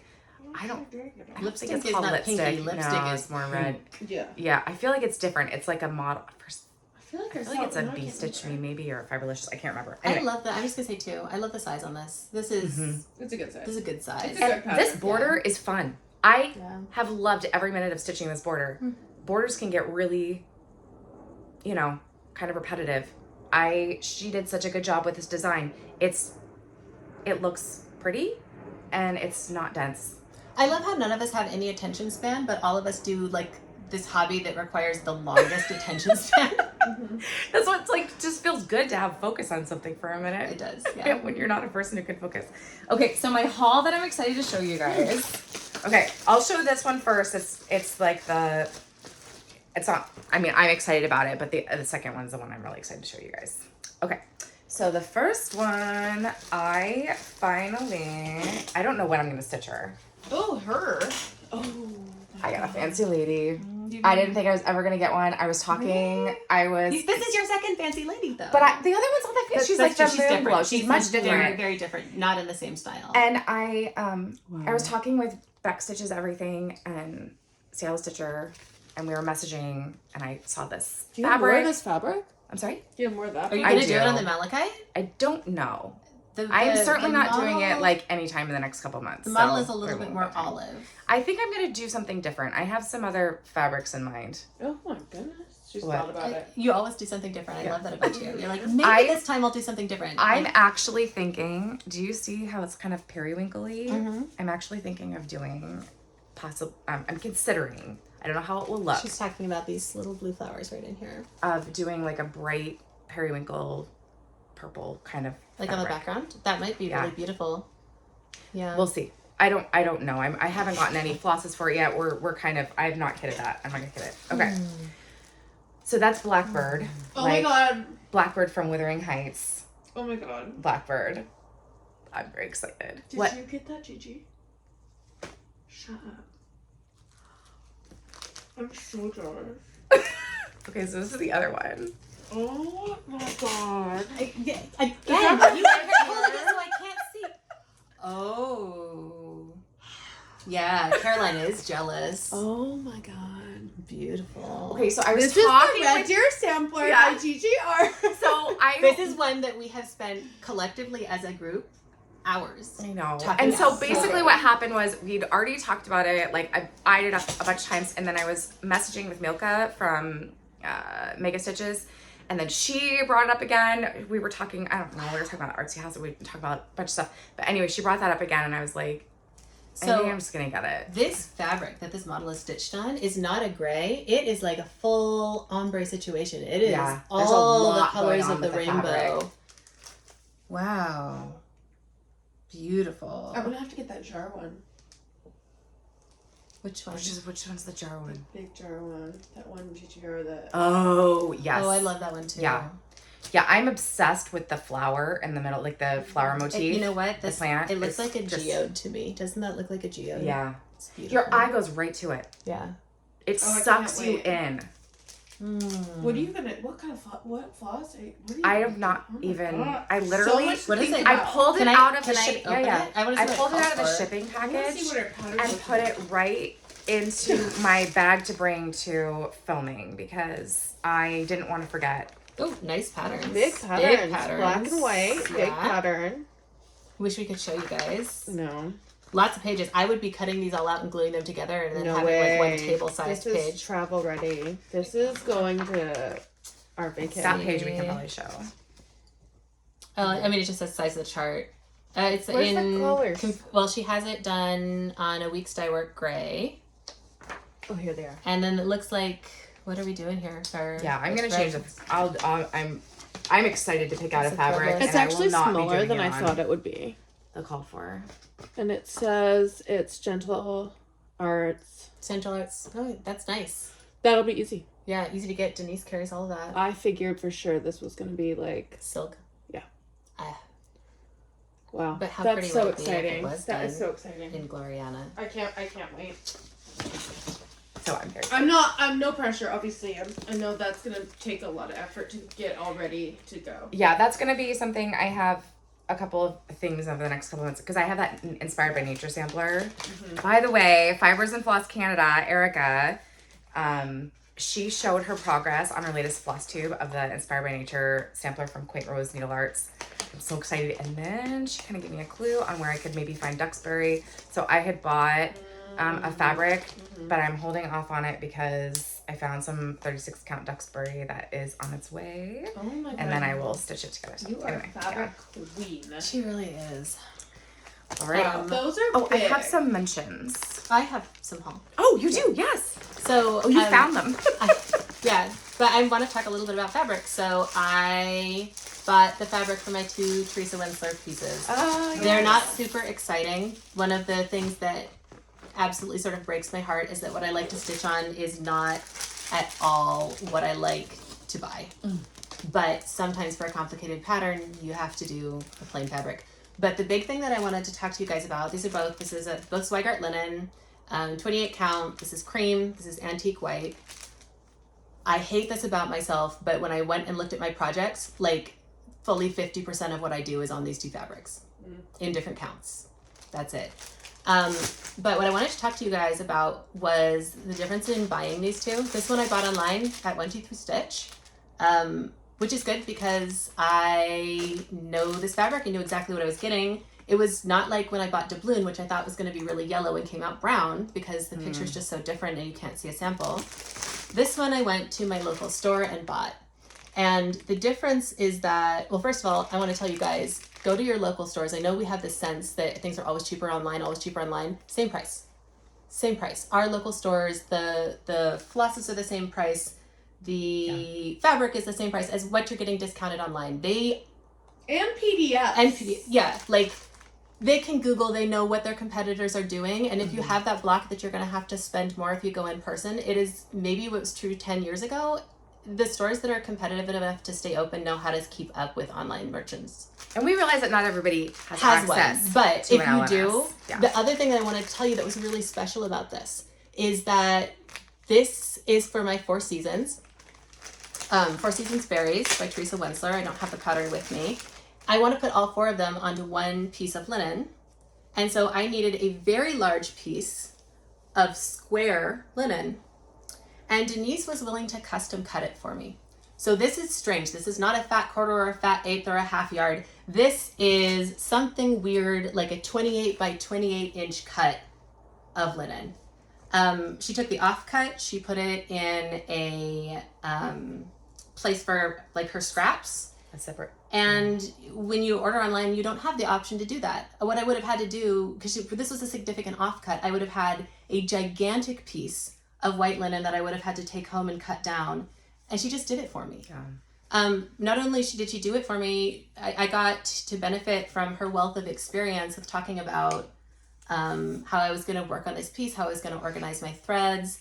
I don't think it's called lipstick. Pinky. Lipstick is more red. Yeah. Yeah, I feel like it's different. It's like a model. I feel like it's a bee stitch me maybe, or Fiberlicious. I can't remember. Anyway. I love that. I'm just gonna say too. I love the size on this. This is it's a good size. This is a good size. And this border is fun. I have loved every minute of stitching this border. Borders can get really, kind of repetitive. She did such a good job with this design. It looks pretty, and it's not dense. I love how none of us have any attention span, but all of us do like this hobby that requires the longest attention span. That's what it's like. Just feels good to have focus on something for a minute. It does, yeah. When you're not a person who can focus. Okay, so my haul that I'm excited to show you guys. Okay, I'll show this one first. It's like it's not. I mean, I'm excited about it, but the second one's the one I'm really excited to show you guys. Okay, so the first one, I don't know when I'm gonna stitch her. Oh, her. Oh. I got a fancy lady. I didn't think I was ever gonna get one. I was talking. Really? This is your second fancy lady, though. But the other one's not that fancy. She's like the moon glow. She's much different. Very, very different. Not in the same style. And I was talking with Beck Stitches Everything, and Seattle Stitcher, and we were messaging, and I saw this Do you have more of this fabric? I'm sorry? Do you have more of that? Are you I going to do do. it on the Malachite? I don't know. The I'm certainly not model, doing it like anytime in the next couple months. The model so is a little bit more olive. I think I'm going to do something different. I have some other fabrics in mind. Oh my goodness. She's What? thought about it. You always do something different. I love that about you. You're like, maybe this time I'll do something different. I'm actually thinking, do you see how it's kind of periwinkly? Mhm. I'm actually thinking of doing I'm considering, I don't know how it will look, She's talking about these little blue flowers right in here. of doing like a bright periwinkle purple kind of Like on the fabric. background? That might be Yeah. really beautiful. Yeah. We'll see. I don't know. I haven't gotten any flosses for it yet. We're kind of, I have not kitted that. I'm not gonna kit it. Okay. So that's Blackbird. Oh my god. Blackbird from Wuthering Heights. Oh my god. Blackbird. I'm very excited. Did What? you get that, Gigi? Shut up. I'm so jealous. Okay, so this is the other one. Oh my god. Again, you that hold it so I can't see. Oh. Yeah, Caroline is jealous. Oh my god. Beautiful. Okay, so I was This is the talking Red with, Deer sampler Yeah. by GGR. so I This is one that we have spent collectively as a group hours. I know. Talking And so about basically it. what happened was we'd already talked about it. Like I eyed it up a bunch of times, and then I was messaging with Milka from Mega Stitches, and then she brought it up again. We were talking, I don't know, we were talking about Artsy House, we've been talking about a bunch of stuff. But anyway, she brought that up again, and I was like, I So think I'm just gonna get it. this fabric that this model is stitched on is not a gray. It is like a full ombre situation. It is Yeah, there's a all the lot colors going on of the with the rainbow. fabric. Wow. Beautiful. I'm gonna have to get that jar one. Which one? Which one's the jar one? Big jar one. That one GGR that. Oh yes. Oh, I love that one too. Yeah. Yeah, I'm obsessed with the flower in the middle, like the flower motif. You know what? This plant it looks is like a just- geode to me. Doesn't that look like a geode? Yeah. It's beautiful. Your eye goes right to it. Yeah. It Oh, I sucks can't you wait. in. What are you gonna? What kind of what floss? What are you I gonna have not do? Oh my even. God. I literally. So much to What is think it? I about. pulled it Can I- out of the can I shipping. Yeah, open yeah. it? I wanna see I what it pulled it out of the calls for. shipping I wanna see package what her pattern and looks put like. it right into my bag to bring to filming because I didn't want to forget. Oh, nice patterns. Big patterns. patterns. Black and white. Big Yeah. pattern. Wish we could show you guys. No. Lots of pages. I would be cutting these all out and gluing them together and then No having way. like one table-sized This is page. travel ready. This is going to our vacation. That page we can probably show. I mean, it just says size of the chart. It's Where's the in. colors? Well, she has it done on a week's dye work gray, Oh, here they are. and then it looks like. What are we doing here? For Yeah, I'm gonna for change it. I'm excited to pick out a It's a fabric. threadless. and It's I will actually not be smaller doing than it I on thought it would be. The call for. And it says it's gentle arts. Central Arts. Oh, that's nice. That'll be easy. Yeah, easy to get. Denise carries all of that. I figured for sure this was going to be like, Silk. Yeah. Ah, wow. But how That's pretty so would it be if it exciting. was That is done so exciting. in Gloriana. I can't wait. So I'm very. I'm no pressure, obviously. I know that's going to take a lot of effort to get all ready to go. Yeah, that's gonna be something. I have a couple of things over the next couple of months because I have that Inspired by Nature sampler. By the way, Fibers and Floss Canada, Erica, she showed her progress on her latest Floss Tube of the Inspired by Nature sampler from Quaint Rose Needle Arts. I'm so excited. And then she kind of gave me a clue on where I could maybe find Duxbury. So I had bought a fabric, but I'm holding off on it because I found some 36 count Duxbury that is on its way. Oh my god. And then I will stitch it together. So You are anyway, a fabric queen. She really is. All right. Those are Oh, I big. have some mentions. I have some home. Oh, you do? Yes. So Oh, you found them. Yeah, but I want to talk a little bit about fabric. So I bought the fabric for my 2 Teresa Wensler pieces. Oh, They're not super exciting. One of the things that absolutely sort of breaks my heart is that what I like to stitch on is not at all what I like to buy. But sometimes for a complicated pattern, you have to do a plain fabric. But the big thing that I wanted to talk to you guys about, this is both Zweigart linen, 28 count, this is cream, this is antique white. I hate this about myself, but when I went and looked at my projects, like fully 50% of what I do is on these 2 fabrics in different counts. That's it. But what I wanted to talk to you guys about was the difference in buying these two. This one I bought online at 123 Stitch, which is good because I know this fabric. I knew exactly what I was getting. It was not like when I bought Dubloom, which I thought was going to be really yellow and came out brown because the picture's just so different and you can't see a sample. This one I went to my local store and bought. And the difference is that, well, first of all, I want to tell you guys, go to your local stores. I know we have this sense that things are always cheaper online, Same price. Same price. Our local stores, the flosses are the same price. The fabric is the same price as what you're getting discounted online. And PDFs. Yeah, like they can Google, they know what their competitors are doing. And if you have that block that you're going to have to spend more if you go in person, it is maybe what was true 10 years ago. The stores that are competitive enough to stay open know how to keep up with online merchants. And we realize that not everybody has access one. But to if an you LMS. do, the other thing that I wanted to tell you that was really special about this is that this is for my Four Seasons. Four Seasons Berries by Teresa Wensler. I don't have the pattern with me. I want to put all 4 of them onto one piece of linen. And so I needed a very large piece of square linen. And Denise was willing to custom cut it for me. So this is strange. This is not a fat quarter or a fat eighth or a half yard. This is something weird, like a 28 by 28 inch cut of linen. She took the offcut, she put it in a place for like her scraps. A separate. And when you order online, you don't have the option to do that. What I would have had to do, because this was a significant offcut, I would have had a gigantic piece of white linen that I would have had to take home and cut down. And she just did it for me. Yeah. Not only did she do it for me, I got to benefit from her wealth of experience of talking about how I was going to work on this piece, how I was going to organize my threads.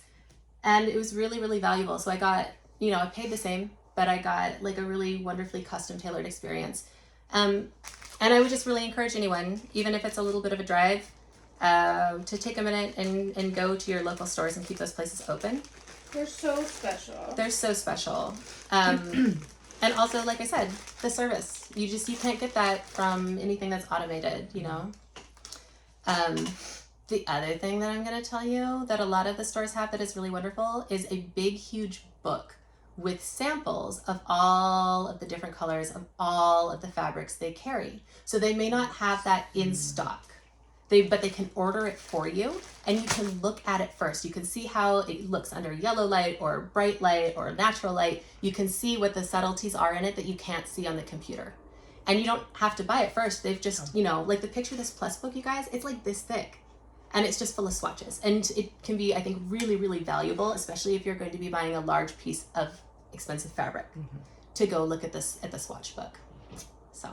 And it was really, really valuable. So I got, I paid the same, but I got like a really wonderfully custom tailored experience. And I would just really encourage anyone, even if it's a little bit of a drive, to take a minute and go to your local stores and keep those places open. They're so special. They're so special. And also, like I said, the service. You can't get that from anything that's automated, The other thing that I'm going to tell you that a lot of the stores have that is really wonderful is a big, huge book with samples of all of the different colors of all of the fabrics they carry. So they may not have that in stock. But they can order it for you and you can look at it first. You can see how it looks under yellow light or bright light or natural light. You can see what the subtleties are in it that you can't see on the computer. And you don't have to buy it first. They've just, like the picture of this Plus book, you guys, it's like this thick. And it's just full of swatches. And it can be, I think, really, really valuable, especially if you're going to be buying a large piece of expensive fabric to go look at the swatch book. So,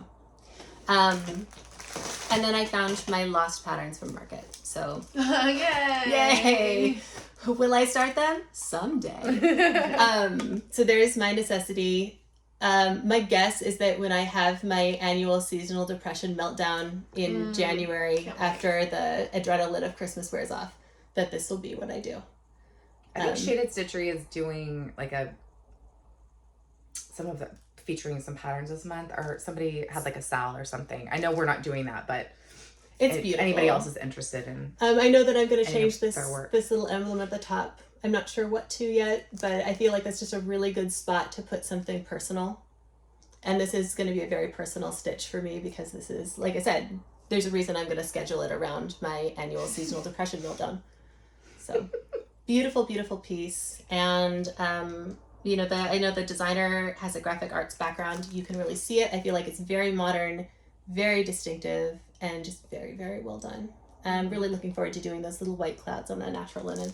and then I found my lost patterns from Market. So, yay! Will I start them? Someday. So there's my necessity. My guess is that when I have my annual seasonal depression meltdown in January after the adrenaline of Christmas wears off, that this will be what I do. I think Shaded Stitchery is doing like featuring some patterns this month, or somebody had like a sale or something. I know we're not doing that, but it's beautiful. Anybody else is interested in. I know that I'm going to change this little emblem at the top. I'm not sure what to yet, but I feel like that's just a really good spot to put something personal. And this is going to be a very personal stitch for me because this is, like I said, there's a reason I'm going to schedule it around my annual seasonal depression meltdown. So beautiful, beautiful piece. And, I know the designer has a graphic arts background. You can really see it. I feel like it's very modern, very distinctive, and just very, very well done. I'm really looking forward to doing those little white clouds on the natural linen.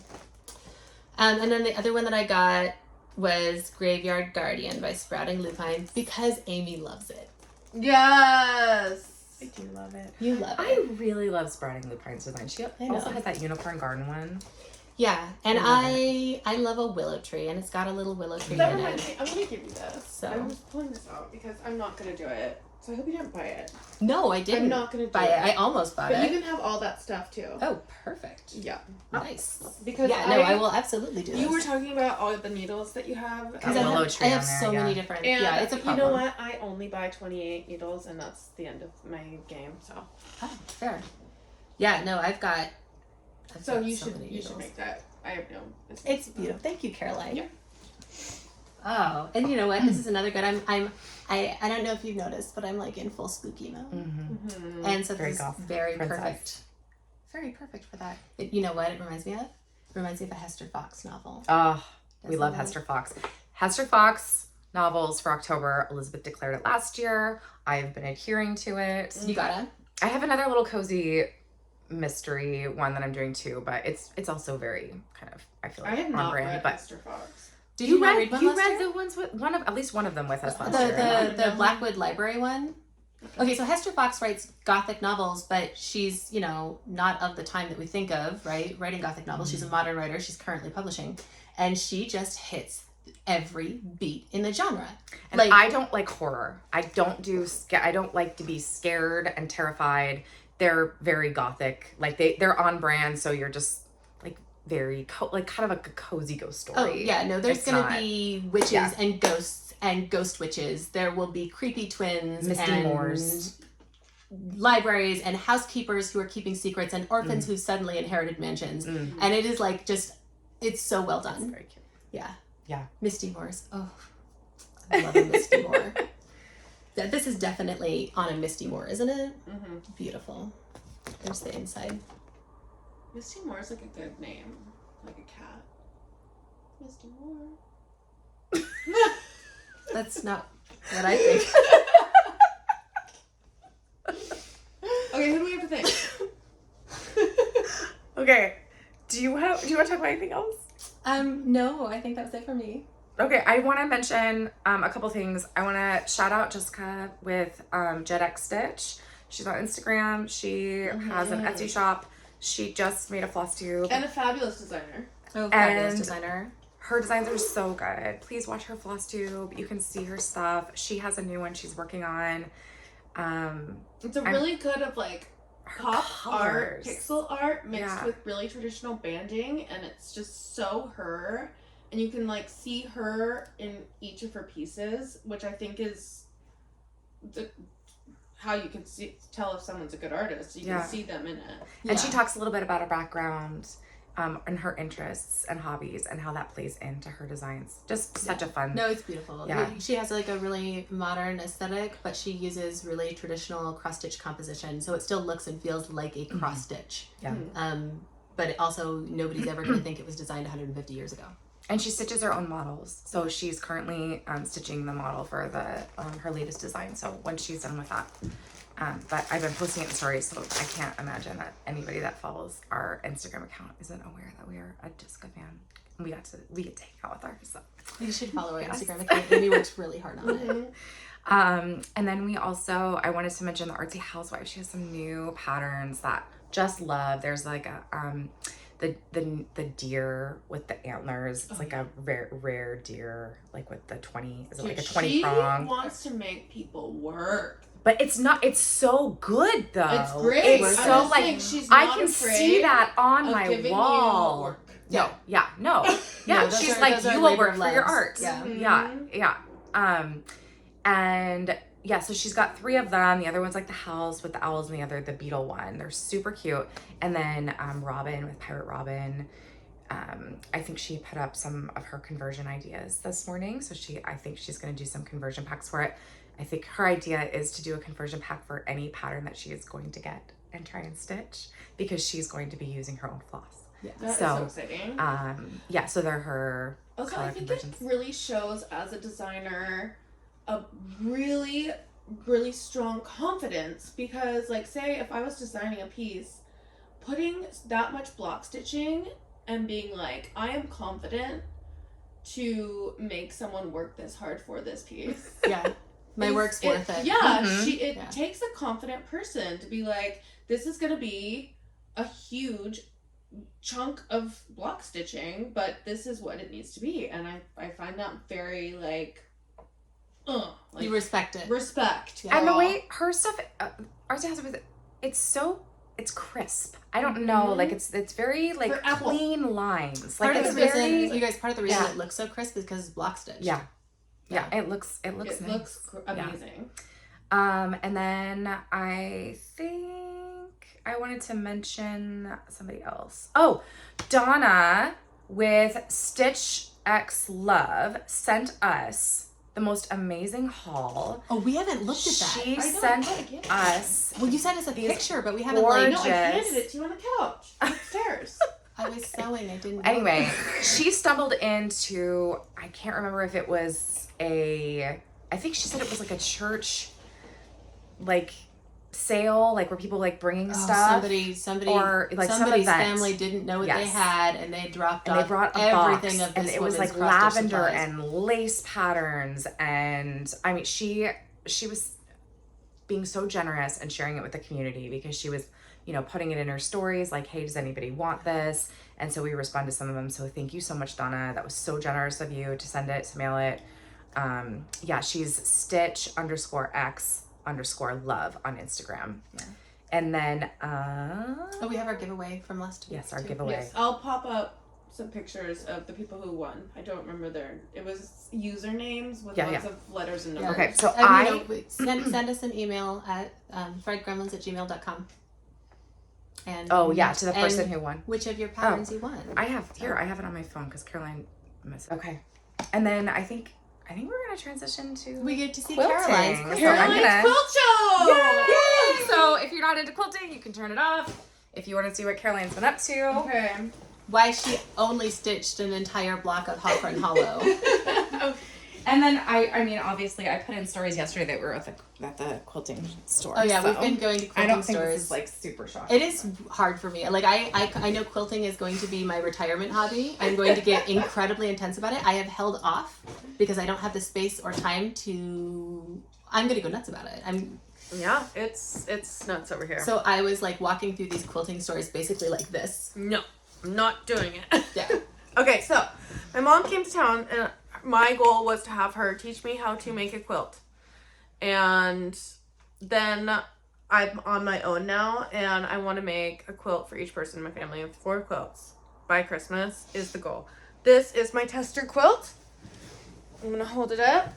And then the other one that I got was Graveyard Guardian by Sprouting Lupine because Aimee loves it. Yes! I do love it. You love it. I really love Sprouting Lupine's design. She also has that unicorn garden one. Yeah, and I love a willow tree, and it's got a little willow tree in it. I'm going to give you this. So. I'm just pulling this out because I'm not going to do it. So I hope you didn't buy it. No, I didn't. I'm not going to buy it. I almost bought it. But you can have all that stuff too. Oh, perfect. Yeah. Nice. Because I will absolutely do this. You were talking about all the needles that you have. Because I have so many different. And yeah, it's a problem. You know what? I only buy 28 needles, and that's the end of my game. So. Oh, fair. Yeah, no, I've got So you so should many you should needles. make that. I have no business. It's beautiful. Thank you, Caroline. Yeah. Oh, and you know what? This is another good. I don't know if you've noticed, but I'm like in full spooky mode, and so Very this is goth very princess. perfect. Very perfect for that. You know what? It reminds me of. It reminds me of a Hester Fox novel. Oh, we Doesn't love it? Hester Fox. Hester Fox novels for October. Elizabeth declared it last year. I've been adhering to it. You gotta. I have another little cozy mystery one that I'm doing too, but it's also very kind of, I feel like, I have on not brand. read But Hester Fox. Did you not read read one you last read year? the ones with at least one of them with us last year. The Blackwood Library one. Okay, so Hester Fox writes Gothic novels, but she's, not of the time that we think of, right? Writing Gothic novels. She's a modern writer. She's currently publishing. And she just hits every beat in the genre. And I don't like horror. I don't like to be scared and terrified. They're very Gothic. Like they're on brand, so you're just like very kind of like a cozy ghost story. Oh, yeah, no, there's It's going to not- be witches and ghosts and ghost witches. There will be creepy twins Misty and Moors. libraries and housekeepers who are keeping secrets and orphans who suddenly inherited mansions. And it is like it's so well done. It's very cute. Yeah. Yeah. Misty Moors. Oh, I love a Misty Moor. This is definitely on a Misty Moor, isn't it? Mm-hmm. Beautiful. There's the inside. Misty Moore is like a good name, like a cat. Misty Moore. That's not what I think. Okay, who do we have to thank? Okay. Do you want to talk about anything else? No, I think that was it for me. Okay, I want to mention a couple things. I want to shout out Jessica with JetX Stitch. She's on Instagram. She has an Etsy shop. She just made a floss tube. And a fabulous designer. Oh, fabulous And- designer. Her designs are so good. Please watch her floss tube. You can see her stuff. She has a new one she's working on. It's a really good of like Her pop art, colors. pixel art mixed Yeah. with really traditional banding, and it's just so her. And you can like see her in each of her pieces, which I think is how you can tell if someone's a good artist. You Yeah. can see them in it. And she talks a little bit about her background, and her interests and hobbies and how that plays into her designs. Just such a fun. No, it's beautiful. Yeah. She has like a really modern aesthetic, but she uses really traditional cross-stitch composition, so it still looks and feels like a cross-stitch. Yeah. But it also, nobody's ever going to think it was designed 150 years ago. And she stitches her own models. So she's currently stitching the model for the her latest design. So when she's done with that. But I've been posting it in stories, so I can't imagine that anybody that follows our Instagram account isn't aware that we are a Jessica fan. We get to hang out with her. So You should follow her Instagram account. Amy works really hard on it. and then I wanted to mention the Artsy Housewife. She has some new patterns that just love. There's like a the deer with the antlers. It's like a rare deer, like with the 20. Is it like a 20 prong? She wants to make people work. But it's not. It's so good though. It's great. It's I'm so just like saying she's I not can afraid see that on of my giving you wall. work. No, yeah, no, yeah. No, those She's are- like, those are you will labor work for your loves. art. Yeah. Yeah. And yeah, so she's got 3 of them. The other one's like the house with the owls, and the other the beetle one. They're super cute. And then Robin with Pirate Robin. I think she put up some of her conversion ideas this morning. So I think she's going to do some conversion packs for it. I think her idea is to do a conversion pack for any pattern that she is going to get and try and stitch, because she's going to be using her own floss. Yeah. That is So, so exciting. Yeah, so they're her Also, color I think conversions. it really shows as a designer a really, really strong confidence, because like say if I was designing a piece, putting that much block stitching and being like, I am confident to make someone work this hard for this piece. Yeah. My work's worth it. Yeah, Mhm. it Yeah. takes a confident person to be like, this is gonna be a huge chunk of block stitching, but this is what it needs to be. And I find that very like You respect it. respect. Yeah. And the girl. way her stuff, Artsy Housewife, it's crisp. I don't know, like it's very like For Apple. clean lines. Part Like of it's the reason, very you guys, part of the reason Yeah. it looks so crisp is because it's block stitched. yeah. Yeah. It looks It nice. looks amazing. And then I think I wanted to mention somebody else. Oh, Donna with Stitch X Love sent us the most amazing haul. Oh, we haven't looked at that. She sent us. Well, you sent us a picture, but we haven't gorgeous- No, I handed it to you on the couch upstairs. I was sewing. I didn't. Anyway, she stumbled into, I can't remember if it was I think she said it was like a church, like, sale, like where people like bringing stuff. Somebody, or like somebody's some event. family didn't know what they Yes. had, and they dropped And off they brought a everything box, of this and it was woman's like cross-stitch lavender supplies. and lace patterns, and I mean she was being so generous and sharing it with the community because she was, you know, putting it in her stories like, hey, does anybody want this? And so we responded to some of them. So thank you so much, Donna. That was so generous of you to send it, to mail it. Yeah, she's Stitch_X_love on Instagram. Yeah. And then Oh, we have our giveaway from last week. yes, our too. giveaway. Yes, I'll pop up some pictures of the people who won. I don't remember it was usernames with Yeah, lots of letters and Yeah. numbers. Okay, so send us an email at friedgremlins@gmail.com. And oh yeah, to the and person who won. which of your patterns you won. I have it on my phone because Caroline missed. Okay, and then I think we're gonna transition to We get to see quilting. Caroline's So quilt. I'm Caroline's gonna- Quilt Show! Yay! So if you're not into quilting, you can turn it off. If you want to see what Caroline's been up to, Okay. Why she only stitched an entire block of Hawthorne Hollow. and then I mean obviously I put in stories yesterday that were at the quilting store. Oh yeah, so we've been going to quilting I don't think stores. this is like super shocking. It is hard for me. Like I know quilting is going to be my retirement hobby. I'm going to get incredibly intense about it. I have held off because I don't have the space or time to. I'm gonna go nuts about it. Yeah, it's nuts over here. So I was like walking through these quilting stores basically like this. No, I'm not doing it. Yeah. Okay, so my mom came to town and my goal was to have her teach me how to make a quilt. And then I'm on my own now and I want to make a quilt for each person in my family of 4 quilts by Christmas is the goal. This is my tester quilt. I'm going to hold it up.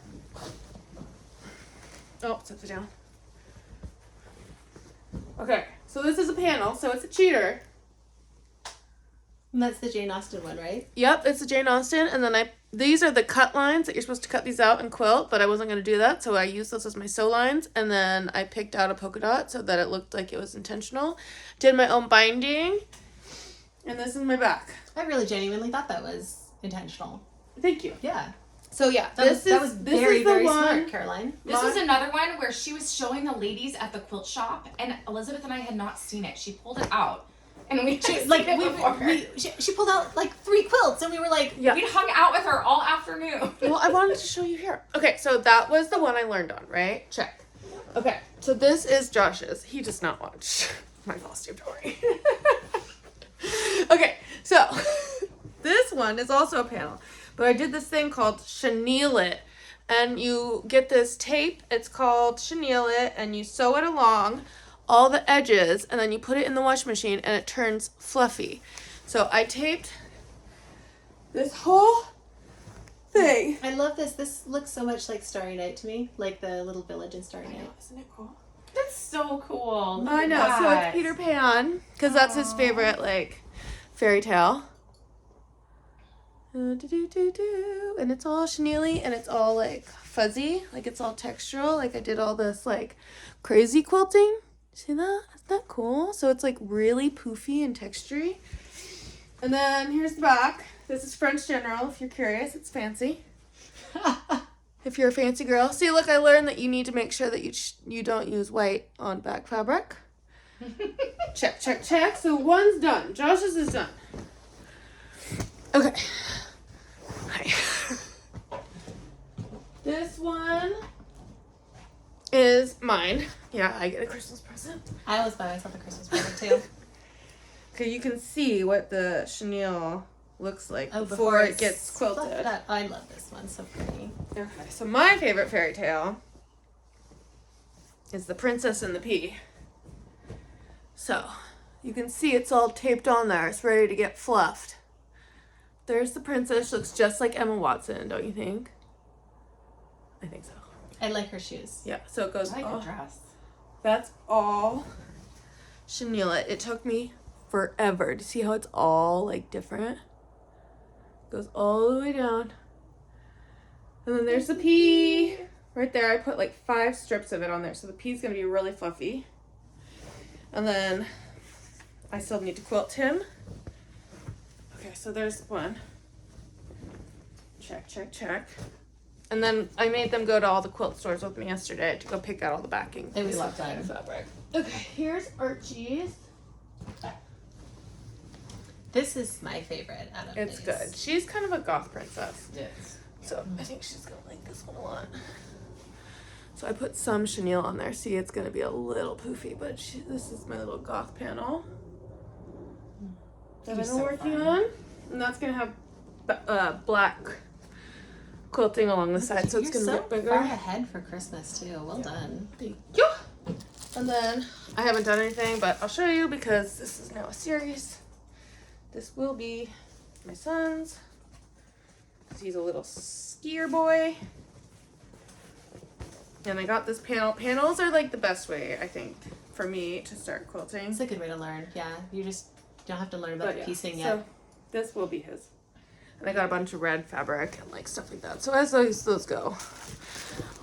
Oh, it's upside down. Okay, so this is a panel, so it's a cheater. And that's the Jane Austen one, right? Yep, it's a Jane Austen, and then these are the cut lines that you're supposed to cut these out and quilt, but I wasn't going to do that, so I used those as my sew lines, and then I picked out a polka dot so that it looked like it was intentional. Did my own binding, and this is my back. I really genuinely thought that was intentional. Thank you. Yeah. So yeah, That this was is very, the very one. smart, Caroline. This was another one where she was showing the ladies at the quilt shop, and Elizabeth and I had not seen it. She pulled it out, and we She pulled out like 3 quilts, and we were like, Yeah. we hung out with her all afternoon. Well, I wanted to show you here. Okay, so that was the one I learned on, right? Check. Okay, so this is Josh's. He does not watch my Flosstube, don't worry. Okay, so this one is also a panel, but I did this thing called chenille it, and you get this tape. It's called chenille it, and you sew it along all the edges, and then you put it in the washing machine, and it turns fluffy. So I taped this whole thing. I love this. This looks so much like Starry Night to me, like the little village in Starry Night. Isn't it cool? That's so cool. Look I at know. So that. it's Peter Pan because that's his favorite like fairy tale. And it's all chenille and it's all like fuzzy, like it's all textural. Like I did all this like crazy quilting. See that? Isn't that cool? So it's like really poofy and textury. And then here's the back. This is French General. If you're curious, it's fancy. If you're a fancy girl. See, look, I learned that you need to make sure that you don't use white on back fabric. Check, check, check. So one's done. Josh's is done. Okay. Hi. This one is mine. Yeah, I get a Christmas present. I always buy myself a Christmas present too. Okay, you can see what the chenille looks like Oh, before it it's gets quilted. fluffed up. I love this one. So pretty. Okay, so my favorite fairy tale is The Princess and the Pea. So, you can see it's all taped on there. It's ready to get fluffed. There's the princess. She looks just like Emma Watson, don't you think? I think so. I like her shoes. Yeah, so it goes I like all, the dress. that's all chenille it. It took me forever to see how it's all like different. Goes all the way down. And then there's the pea right there. I put like 5 strips of it on there, so the pea's gonna be really fluffy. And then I still need to quilt him. Okay, so there's one. Check, check, check. And then I made them go to all the quilt stores with me yesterday to go pick out all the backing. It was so fun. Fabric. Okay, here's Archie's. This is my favorite out of It's these. good. She's kind of a goth princess. Yes. So I think she's gonna like this one a lot. So I put some chenille on there. See, it's gonna be a little poofy, but this is my little goth panel that I've been working on. And that's gonna have black quilting along the side, so it's gonna get bigger. Far ahead for Christmas too. Well done. Thank you. And then I haven't done anything, but I'll show you because this is now a series. This will be my son's. He's a little skier boy. And I got this panel. Panels are like the best way, I think, for me to start quilting. It's a good way to learn. Yeah, you don't have to learn about the piecing yet. So this will be his. And I got a bunch of red fabric and like stuff like that. So as those go,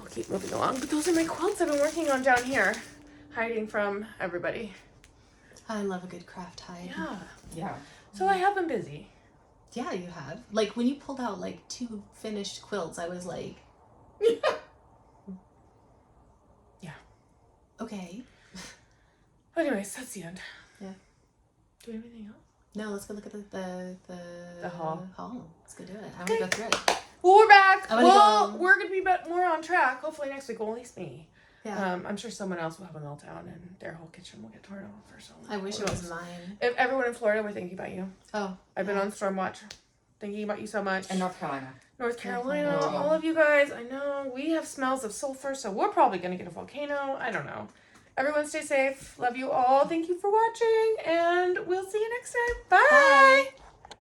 I'll keep moving along. But those are my quilts I've been working on down here, hiding from everybody. I love a good craft hide. Yeah. Yeah. So I have been busy. Yeah, you have. Like when you pulled out like 2 finished quilts, I was like, Yeah. okay. Anyways, that's the end. Yeah. Do we have anything else? No, let's go look at the haul. Let's go do it. I want to go through it. Well, we're back. I wanna Well, go- we're gonna be more on track. Hopefully next week. Well, at least me. Yeah. I'm sure someone else will have a meltdown and their whole kitchen will get torn off or something. I wish it was mine. If everyone in Florida, we're thinking about you. Oh. I've been on Storm Watch, thinking about you so much. And North Carolina. North Carolina, Carolina. all of you guys. I know we have smells of sulfur, so we're probably gonna get a volcano. I don't know. Everyone stay safe. Love you all. Thank you for watching, and we'll see you next time. Bye. Bye.